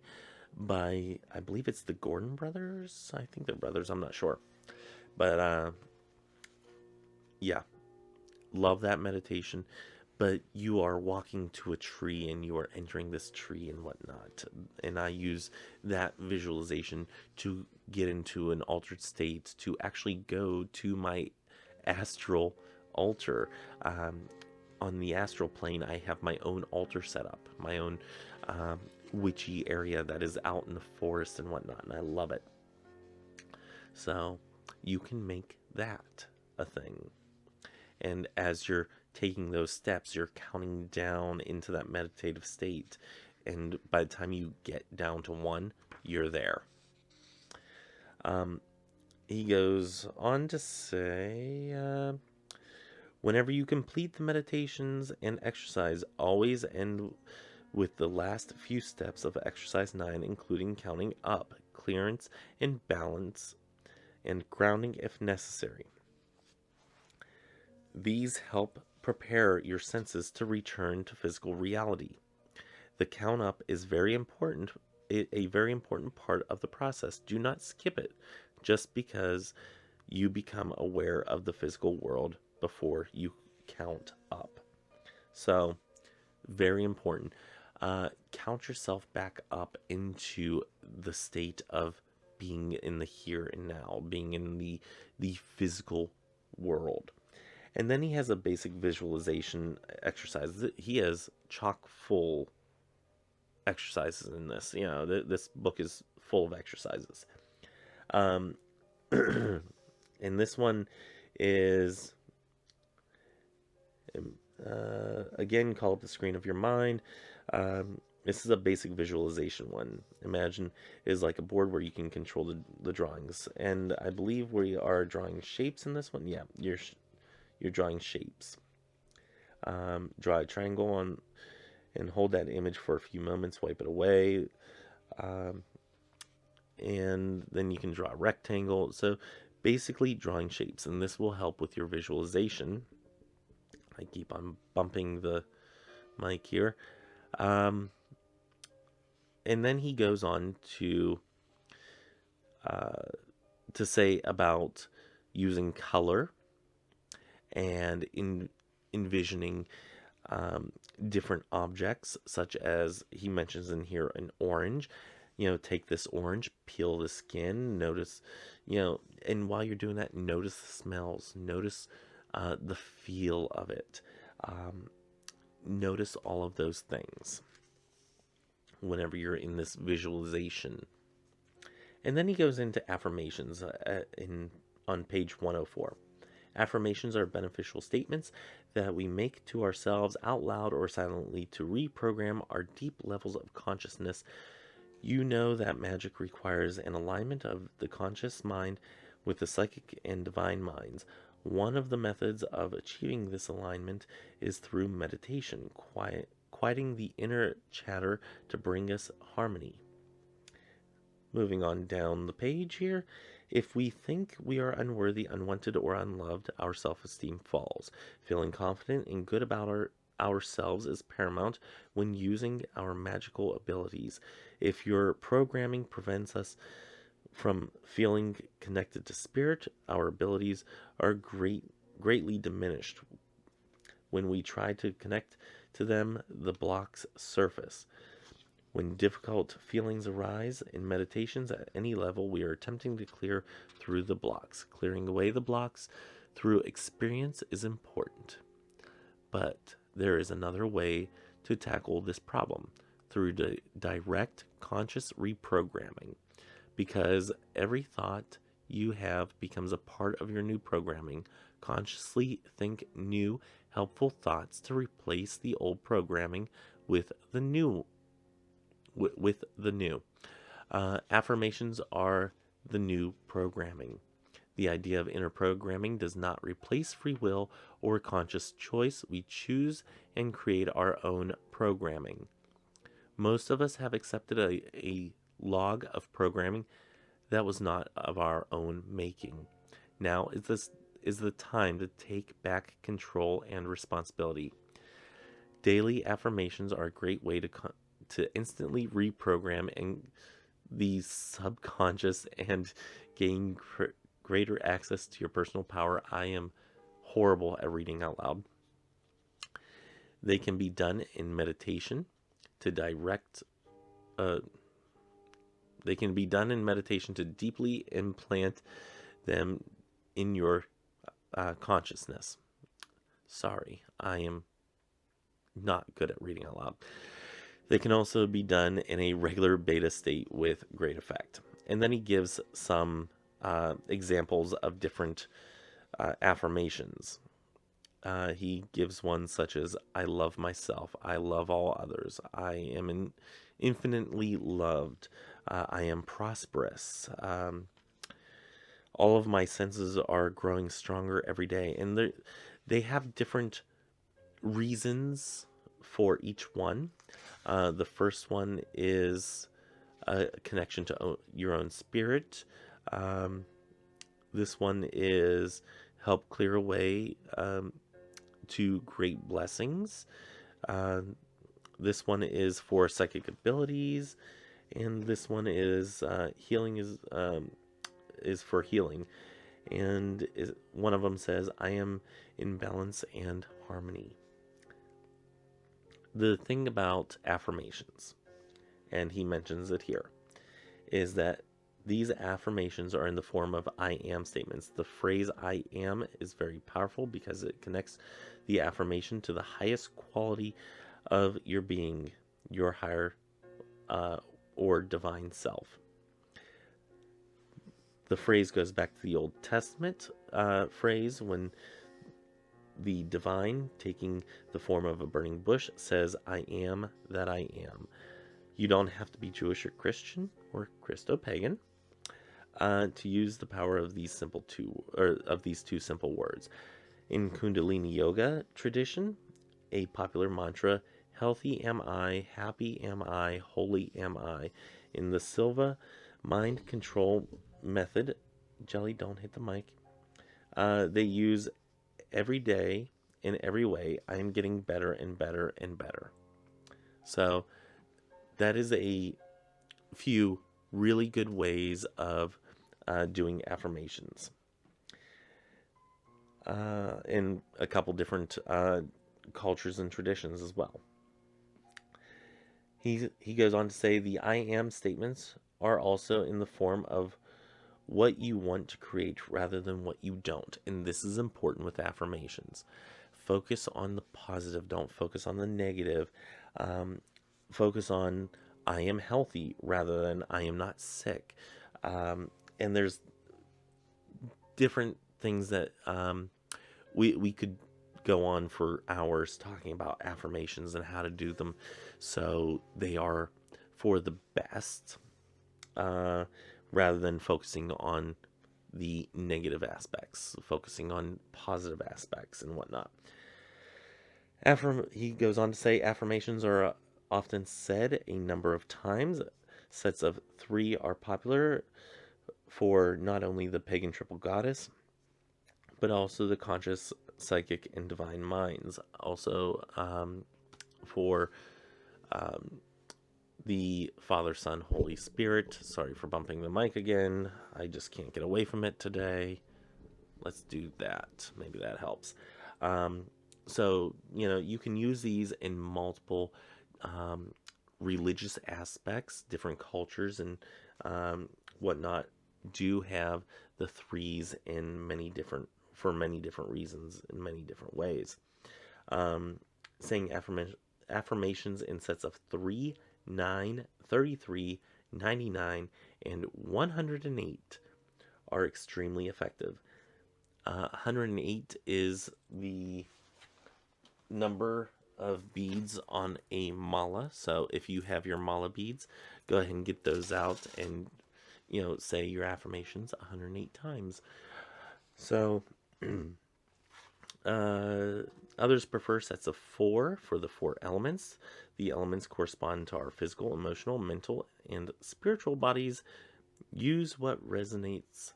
by, I believe it's the Gordon brothers. I think they're brothers, I'm not sure. But yeah, love that meditation. But you are walking to a tree and you are entering this tree and whatnot. And I use that visualization to get into an altered state, to actually go to my astral altar. On the astral plane, I have my own altar set up, my own witchy area that is out in the forest and whatnot, and I love it. So you can make that a thing. And as you're taking those steps, you're counting down into that meditative state. And by the time you get down to 1, you're there. He goes on to say, whenever you complete the meditations and exercise, always end with the last few steps of exercise 9, including counting up, clearance, and balance, and grounding if necessary. These help prepare your senses to return to physical reality. The count up is very important, a very important part of the process. Do not skip it just because you become aware of the physical world before you count up. So, very important. Count yourself back up into the state of being in the here and now, being in the physical world. And then he has a basic visualization exercise. He has chock full exercises in this. You know, this book is full of exercises. And this one is, again, call up the screen of your mind. This is a basic visualization one. Imagine is like a board where you can control the drawings. And I believe we are drawing shapes in this one. Yeah, you're drawing shapes. Draw a triangle on and hold that image for a few moments, wipe it away. And then you can draw a rectangle. So basically drawing shapes, and this will help with your visualization. I keep on bumping the mic here. And then he goes on to say about using color and envisioning different objects, such as he mentions in here an orange. You know, take this orange, peel the skin, notice, you know, and while you're doing that, notice the smells, notice the feel of it. Notice all of those things whenever you're in this visualization. And then he goes into affirmations on page 104. Affirmations are beneficial statements that we make to ourselves out loud or silently to reprogram our deep levels of consciousness. You know that magic requires an alignment of the conscious mind with the psychic and divine minds. One of the methods of achieving this alignment is through meditation, quieting the inner chatter to bring us harmony. Moving on down the page here, if we think we are unworthy, unwanted, or unloved, our self-esteem falls. Feeling confident and good about ourselves is paramount when using our magical abilities. If your programming prevents us from feeling connected to spirit, our abilities are greatly diminished. When we try to connect to them, the blocks surface. When difficult feelings arise in meditations at any level, we are attempting to clear through the blocks. Clearing away the blocks through experience is important. But there is another way to tackle this problem, through direct conscious reprogramming. Because every thought you have becomes a part of your new programming. Consciously think new, helpful thoughts to replace the old programming with the new. Affirmations are the new programming. The idea of inner programming does not replace free will or conscious choice. We choose and create our own programming. Most of us have accepted a log of programming that was not of our own making. Now is the time to take back control and responsibility. Daily affirmations are a great way to instantly reprogram and the subconscious and gain greater access to your personal power. I am horrible at reading out loud. They can be done in meditation to they can be done in meditation to deeply implant them in your consciousness. Sorry, I am not good at reading out loud. They can also be done in a regular beta state with great effect. And then he gives some examples of different affirmations. He gives one such as, I love myself, I love all others, I am infinitely loved, I am prosperous, all of my senses are growing stronger every day. And they have different reasons for each one. The first one is a connection to your own spirit. This one is help clear away to great blessings. This one is for psychic abilities, and this one is healing is for healing. And one of them says, I am in balance and harmony. The thing about affirmations, and he mentions it here, is that these affirmations are in the form of I am statements. The phrase I am is very powerful because it connects the affirmation to the highest quality of your being, your higher or divine self. The phrase goes back to the Old Testament phrase when the divine, taking the form of a burning bush, says, I am that I am. You don't have to be Jewish or Christian or Christo-Pagan to use the power of these two simple words. In Kundalini Yoga tradition, a popular mantra, healthy am I, happy am I, holy am I. In the Silva mind control method, Jelly, don't hit the mic. They use every day, in every way, I am getting better and better and better. So that is a few really good ways of doing affirmations. In a couple different cultures and traditions as well. He goes on to say the I am statements are also in the form of what you want to create rather than what you don't. And this is important with affirmations. Focus on the positive. Don't focus on the negative. Focus on I am healthy rather than I am not sick. And there's different things that we could go on for hours talking about affirmations and how to do them so they are for the best, rather than focusing on the negative aspects, focusing on positive aspects and whatnot. He goes on to say affirmations are often said a number of times. Sets of 3 are popular for not only the pagan triple goddess, but also the conscious, psychic, and divine minds. Also, for the Father, Son, Holy Spirit. Sorry for bumping the mic again. I just can't get away from it today. Let's do that. Maybe that helps. So, you can use these in multiple religious aspects. Different cultures and whatnot do have the 3s in for many different reasons in many different ways. Saying affirmations in sets of 3, 9, 33, 99, and 108 are extremely effective. 108 is the number of beads on a mala. So if you have your mala beads, go ahead and get those out and, say your affirmations 108 times. So others prefer sets of 4 for the 4 elements. The elements correspond to our physical, emotional, mental, and spiritual bodies. Use what resonates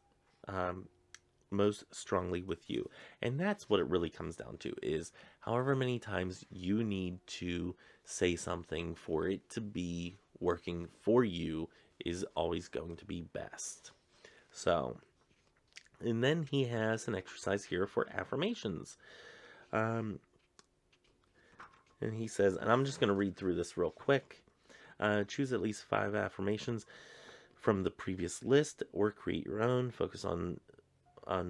most strongly with you. And that's what it really comes down to, is however many times you need to say something for it to be working for you is always going to be best. So, and then he has an exercise here for affirmations. And he says, and I'm just going to read through this real quick. Choose at least 5 affirmations from the previous list or create your own. Focus on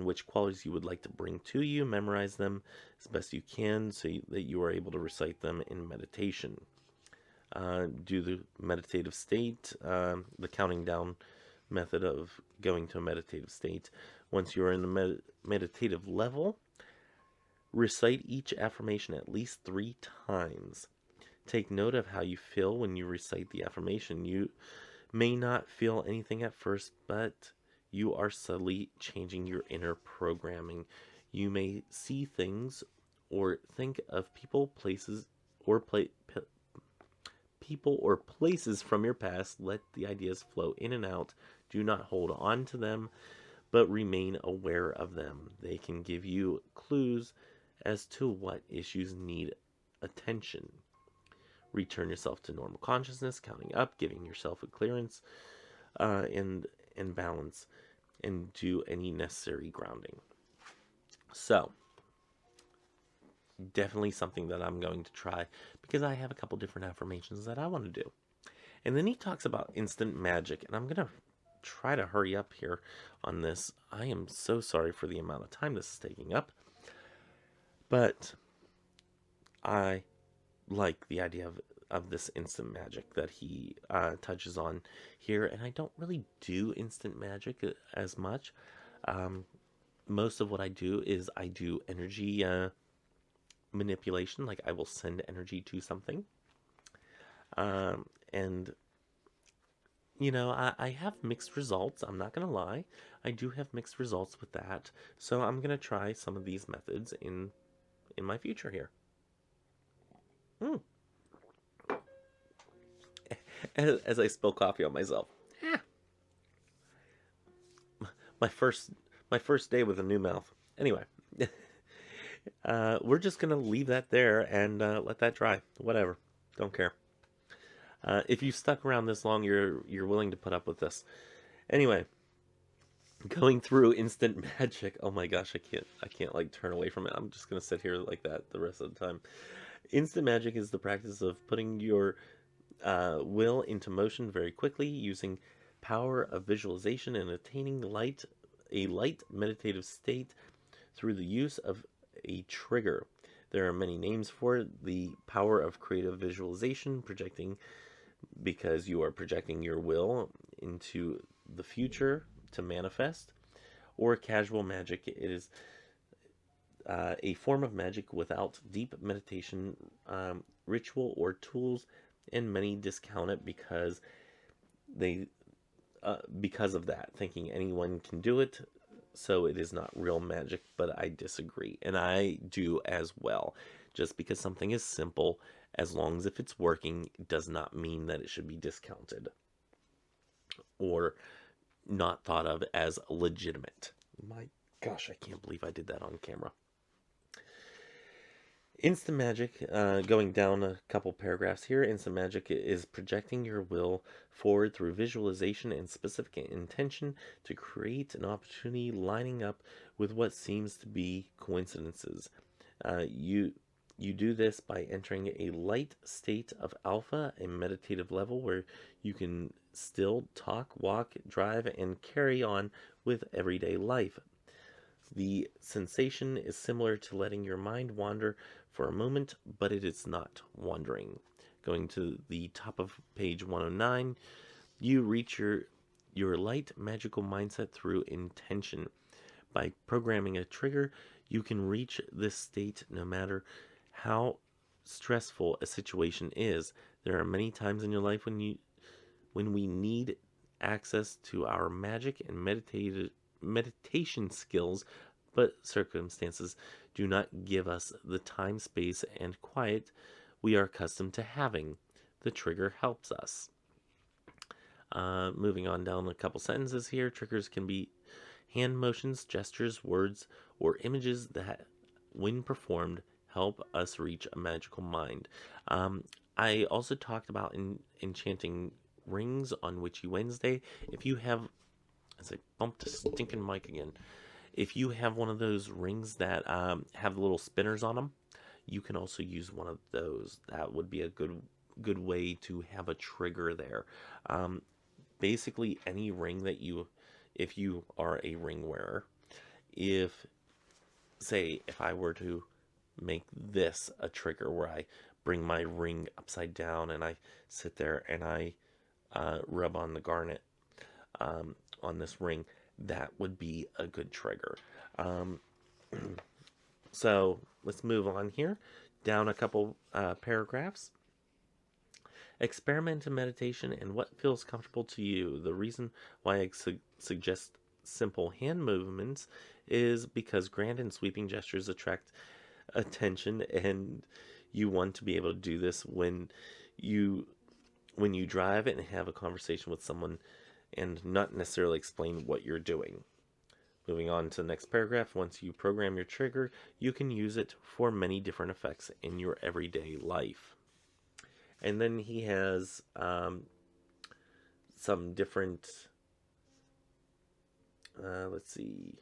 which qualities you would like to bring to you. Memorize them as best you can so that you are able to recite them in meditation. Do the meditative state, the counting down method of going to a meditative state. Once you're in the meditative level, recite each affirmation at least 3 times. Take note of how you feel when you recite the affirmation. You may not feel anything at first, but you are subtly changing your inner programming. You may see things or think of people, places, or places from your past. Let the ideas flow in and out. Do not hold on to them, but remain aware of them. They can give you clues as to what issues need attention. Return yourself to normal consciousness, counting up, giving yourself a clearance and balance, and do any necessary grounding. So, definitely something that I'm going to try because I have a couple different affirmations that I want to do. And then he talks about instant magic, and I'm going to try to hurry up here on this. I am so sorry for the amount of time this is taking up, but I like the idea of this instant magic that he touches on here, and I don't really do instant magic as much. Most of what I do is I do energy manipulation, like I will send energy to something, and I have mixed results. I'm not gonna lie, I do have mixed results with that, so I'm gonna try some of these methods in my future here. As I spill coffee on myself. My first day with a new mouth. Anyway, we're just gonna leave that there and let that dry. Whatever, don't care. If you stuck around this long, you're willing to put up with this. Anyway, going through instant magic. Oh my gosh, I can't like turn away from it. I'm just gonna sit here like that the rest of the time. Instant magic is the practice of putting your will into motion very quickly, using power of visualization and attaining a light meditative state through the use of a trigger. There are many names for it. The power of creative visualization, because you are projecting your will into the future to manifest, or casual magic. It is a form of magic without deep meditation, ritual, or tools and many discount it they because of that, thinking anyone can do it, so it is not real magic. But I disagree, and I do as well. Just because something is simple, as long as if it's working, does not mean that it should be discounted or not thought of as legitimate. My gosh, I can't believe I did that on camera. Instant magic, going down a couple paragraphs here, instant magic is projecting your will forward through visualization and specific intention to create an opportunity lining up with what seems to be coincidences. You do this by entering a light state of alpha, a meditative level where you can still talk, walk, drive, and carry on with everyday life. The sensation is similar to letting your mind wander for a moment, but it is not wandering. Going to the top of page 109, you reach your light magical mindset through intention. By programming a trigger, you can reach this state no matter how stressful a situation is. There are many times in your life when we need access to our magic and meditation skills, but circumstances do not give us the time, space, and quiet we are accustomed to having. The trigger helps us. Moving on down a couple sentences here, triggers can be hand motions, gestures, words, or images that, when performed, help us reach a magical mind. I also talked about enchanting rings on Witchy Wednesday. If you have, as I bumped a stinking mic again, if you have one of those rings that have little spinners on them, you can also use one of those. That would be a good way to have a trigger there. Basically, any ring that if you are a ring wearer, if I were to make this a trigger where I bring my ring upside down and I sit there and I rub on the garnet on this ring, that would be a good trigger. So let's move on here, down a couple paragraphs. Experiment in meditation and what feels comfortable to you. The reason why I suggest simple hand movements is because grand and sweeping gestures attract attention, and you want to be able to do this when you drive and have a conversation with someone and not necessarily explain what you're doing. Moving on to the next paragraph, once you program your trigger, you can use it for many different effects in your everyday life. And then he has some different, let's see,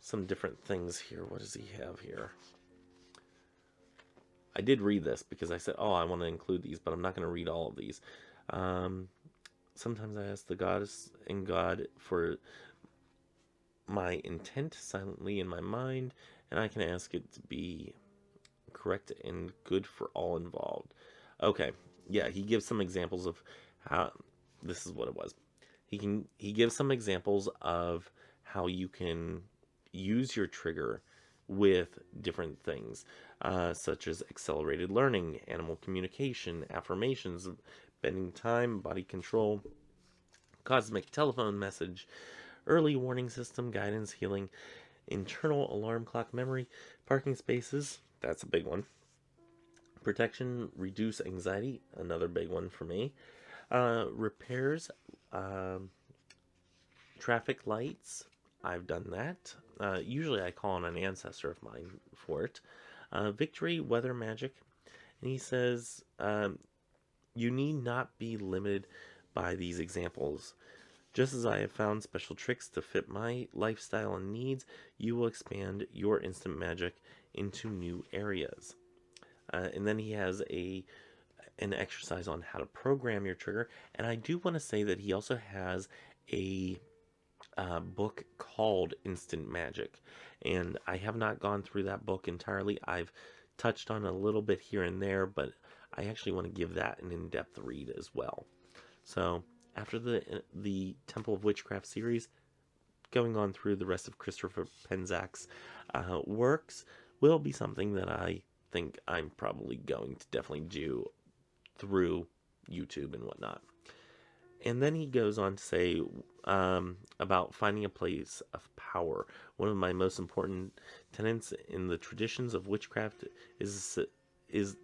some different things here. What does he have here? I did read this because I said, oh, I want to include these, but I'm not going to read all of these. Sometimes I ask the goddess and God for my intent silently in my mind, and I can ask it to be correct and good for all involved. Okay, yeah, he gives some examples of how this is what it was. He gives some examples of how you can use your trigger with different things, such as accelerated learning, animal communication, affirmations, bending time, body control, cosmic telephone message, early warning system, guidance, healing, internal alarm clock memory, parking spaces, that's a big one, protection, reduce anxiety, another big one for me, repairs, traffic lights, I've done that. Usually I call on an ancestor of mine for it. Victory, weather magic. And he says, you need not be limited by these examples. Just as I have found special tricks to fit my lifestyle and needs, you will expand your instant magic into new areas. And then he has an exercise on how to program your trigger. And I do want to say that he also has a book called Instant Magic. And I have not gone through that book entirely. I've touched on a little bit here and there, but I actually want to give that an in-depth read as well. So after the Temple of Witchcraft series, going on through the rest of Christopher Penzak's works will be something that I think I'm probably going to definitely do through YouTube and whatnot. And then he goes on to say about finding a place of power. One of my most important tenets in the traditions of witchcraft is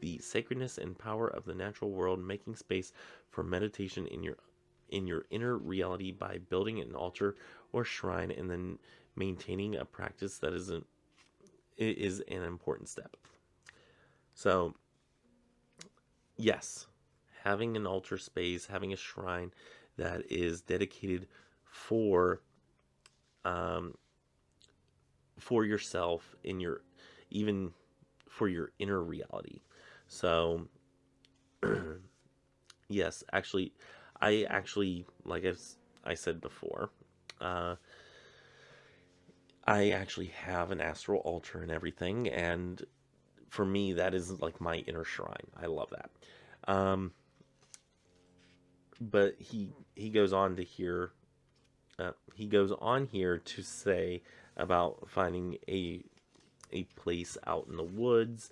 the sacredness and power of the natural world, making space for meditation in your inner reality by building an altar or shrine, and then maintaining a practice that is an important step. So, yes, having an altar space, having a shrine that is dedicated for for yourself in your even for your inner reality. So yes, actually, like I said before, uh, I actually have an astral altar and everything, and for me, that is like my inner shrine. I love that. Um, but he goes on to here. He goes on here to say about finding a place out in the woods.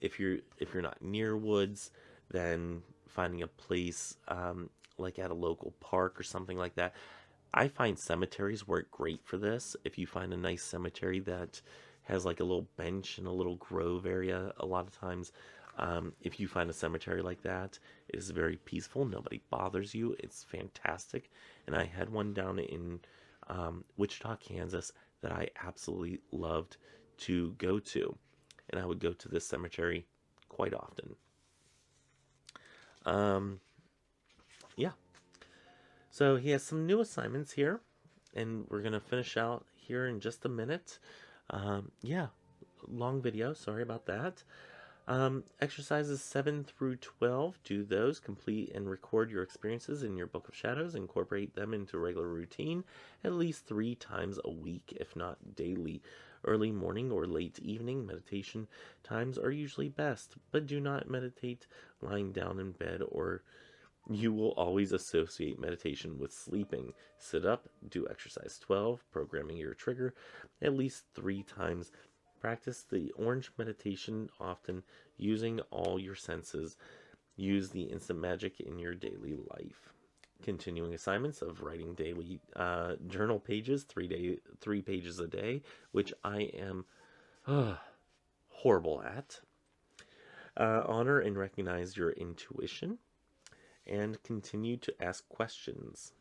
If you're not near woods, then finding a place like at a local park or something like that. I find cemeteries work great for this. If you find a nice cemetery that has like a little bench and a little grove area, a lot of times, if you find a cemetery like that, it is very peaceful. Nobody bothers you. It's fantastic. And I had one down in Wichita, Kansas that I absolutely loved to go to. And I would go to this cemetery quite often. Yeah. So he has some new assignments here, and we're going to finish out here in just a minute. Yeah, long video. Sorry about that. Exercises 7 through 12. Do those. Complete and record your experiences in your Book of Shadows. Incorporate them into regular routine at least 3 times a week, if not daily. Early morning or late evening meditation times are usually best, but do not meditate lying down in bed, or you will always associate meditation with sleeping. Sit up, do exercise 12, programming your trigger at least 3 times. Practice the orange meditation often, using all your senses. Use the instant magic in your daily life. Continuing assignments of writing daily journal pages, 3 pages a day, which I am horrible at. Honor and recognize your intuition, and continue to ask questions.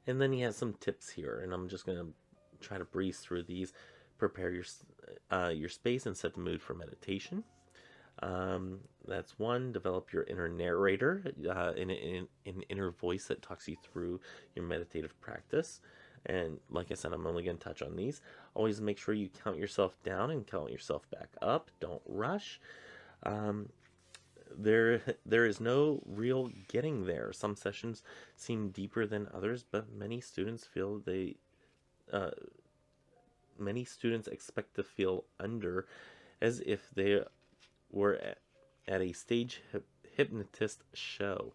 And then he has some tips here, and I'm just going to try to breeze through these. Prepare your space and set the mood for meditation. That's one. Develop your inner narrator, an inner voice that talks you through your meditative practice. And like I said, I'm only going to touch on these. Always make sure you count yourself down and count yourself back up. Don't rush. There is no real getting there. Some sessions seem deeper than others, but many students expect to feel under, as if they were at a stage hypnotist show.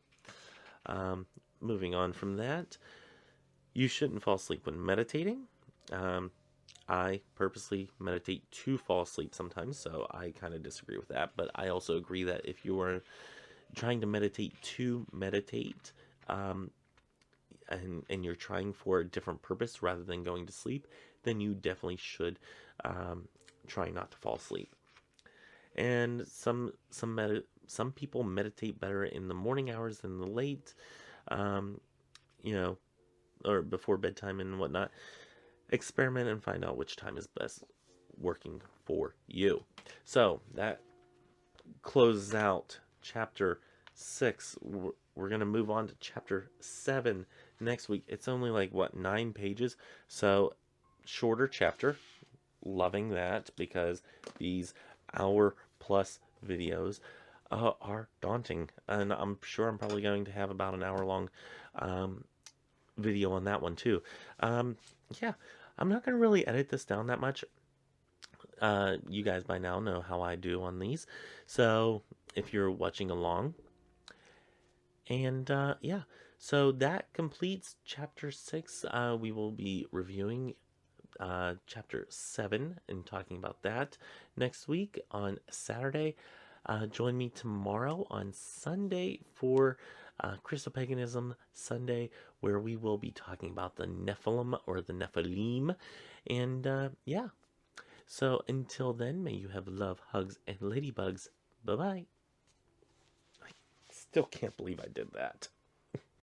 Moving on from that, you shouldn't fall asleep when meditating. I purposely meditate to fall asleep sometimes, so I kind of disagree with that. But I also agree that if you are trying to meditate to meditate, and you're trying for a different purpose rather than going to sleep, then you definitely should try not to fall asleep. And some people meditate better in the morning hours than the late, or before bedtime and whatnot. Experiment and find out which time is best working for you. So that closes out chapter 6. We're going to move on to chapter 7 next week. It's only like 9 pages, so shorter chapter. Loving that, because these hour plus videos are daunting, and I'm sure I'm probably going to have about an hour long video on that one too. Yeah, I'm not going to really edit this down that much. You guys by now know how I do on these, so if you're watching along. And yeah, so that completes chapter 6. We will be reviewing chapter 7 and talking about that next week on Saturday. Join me tomorrow on Sunday for Christo-Paganism Sunday, where we will be talking about the Nephilim or the Nephilim. And yeah, so until then, may you have love, hugs, and ladybugs. Bye bye. I still can't believe I did that.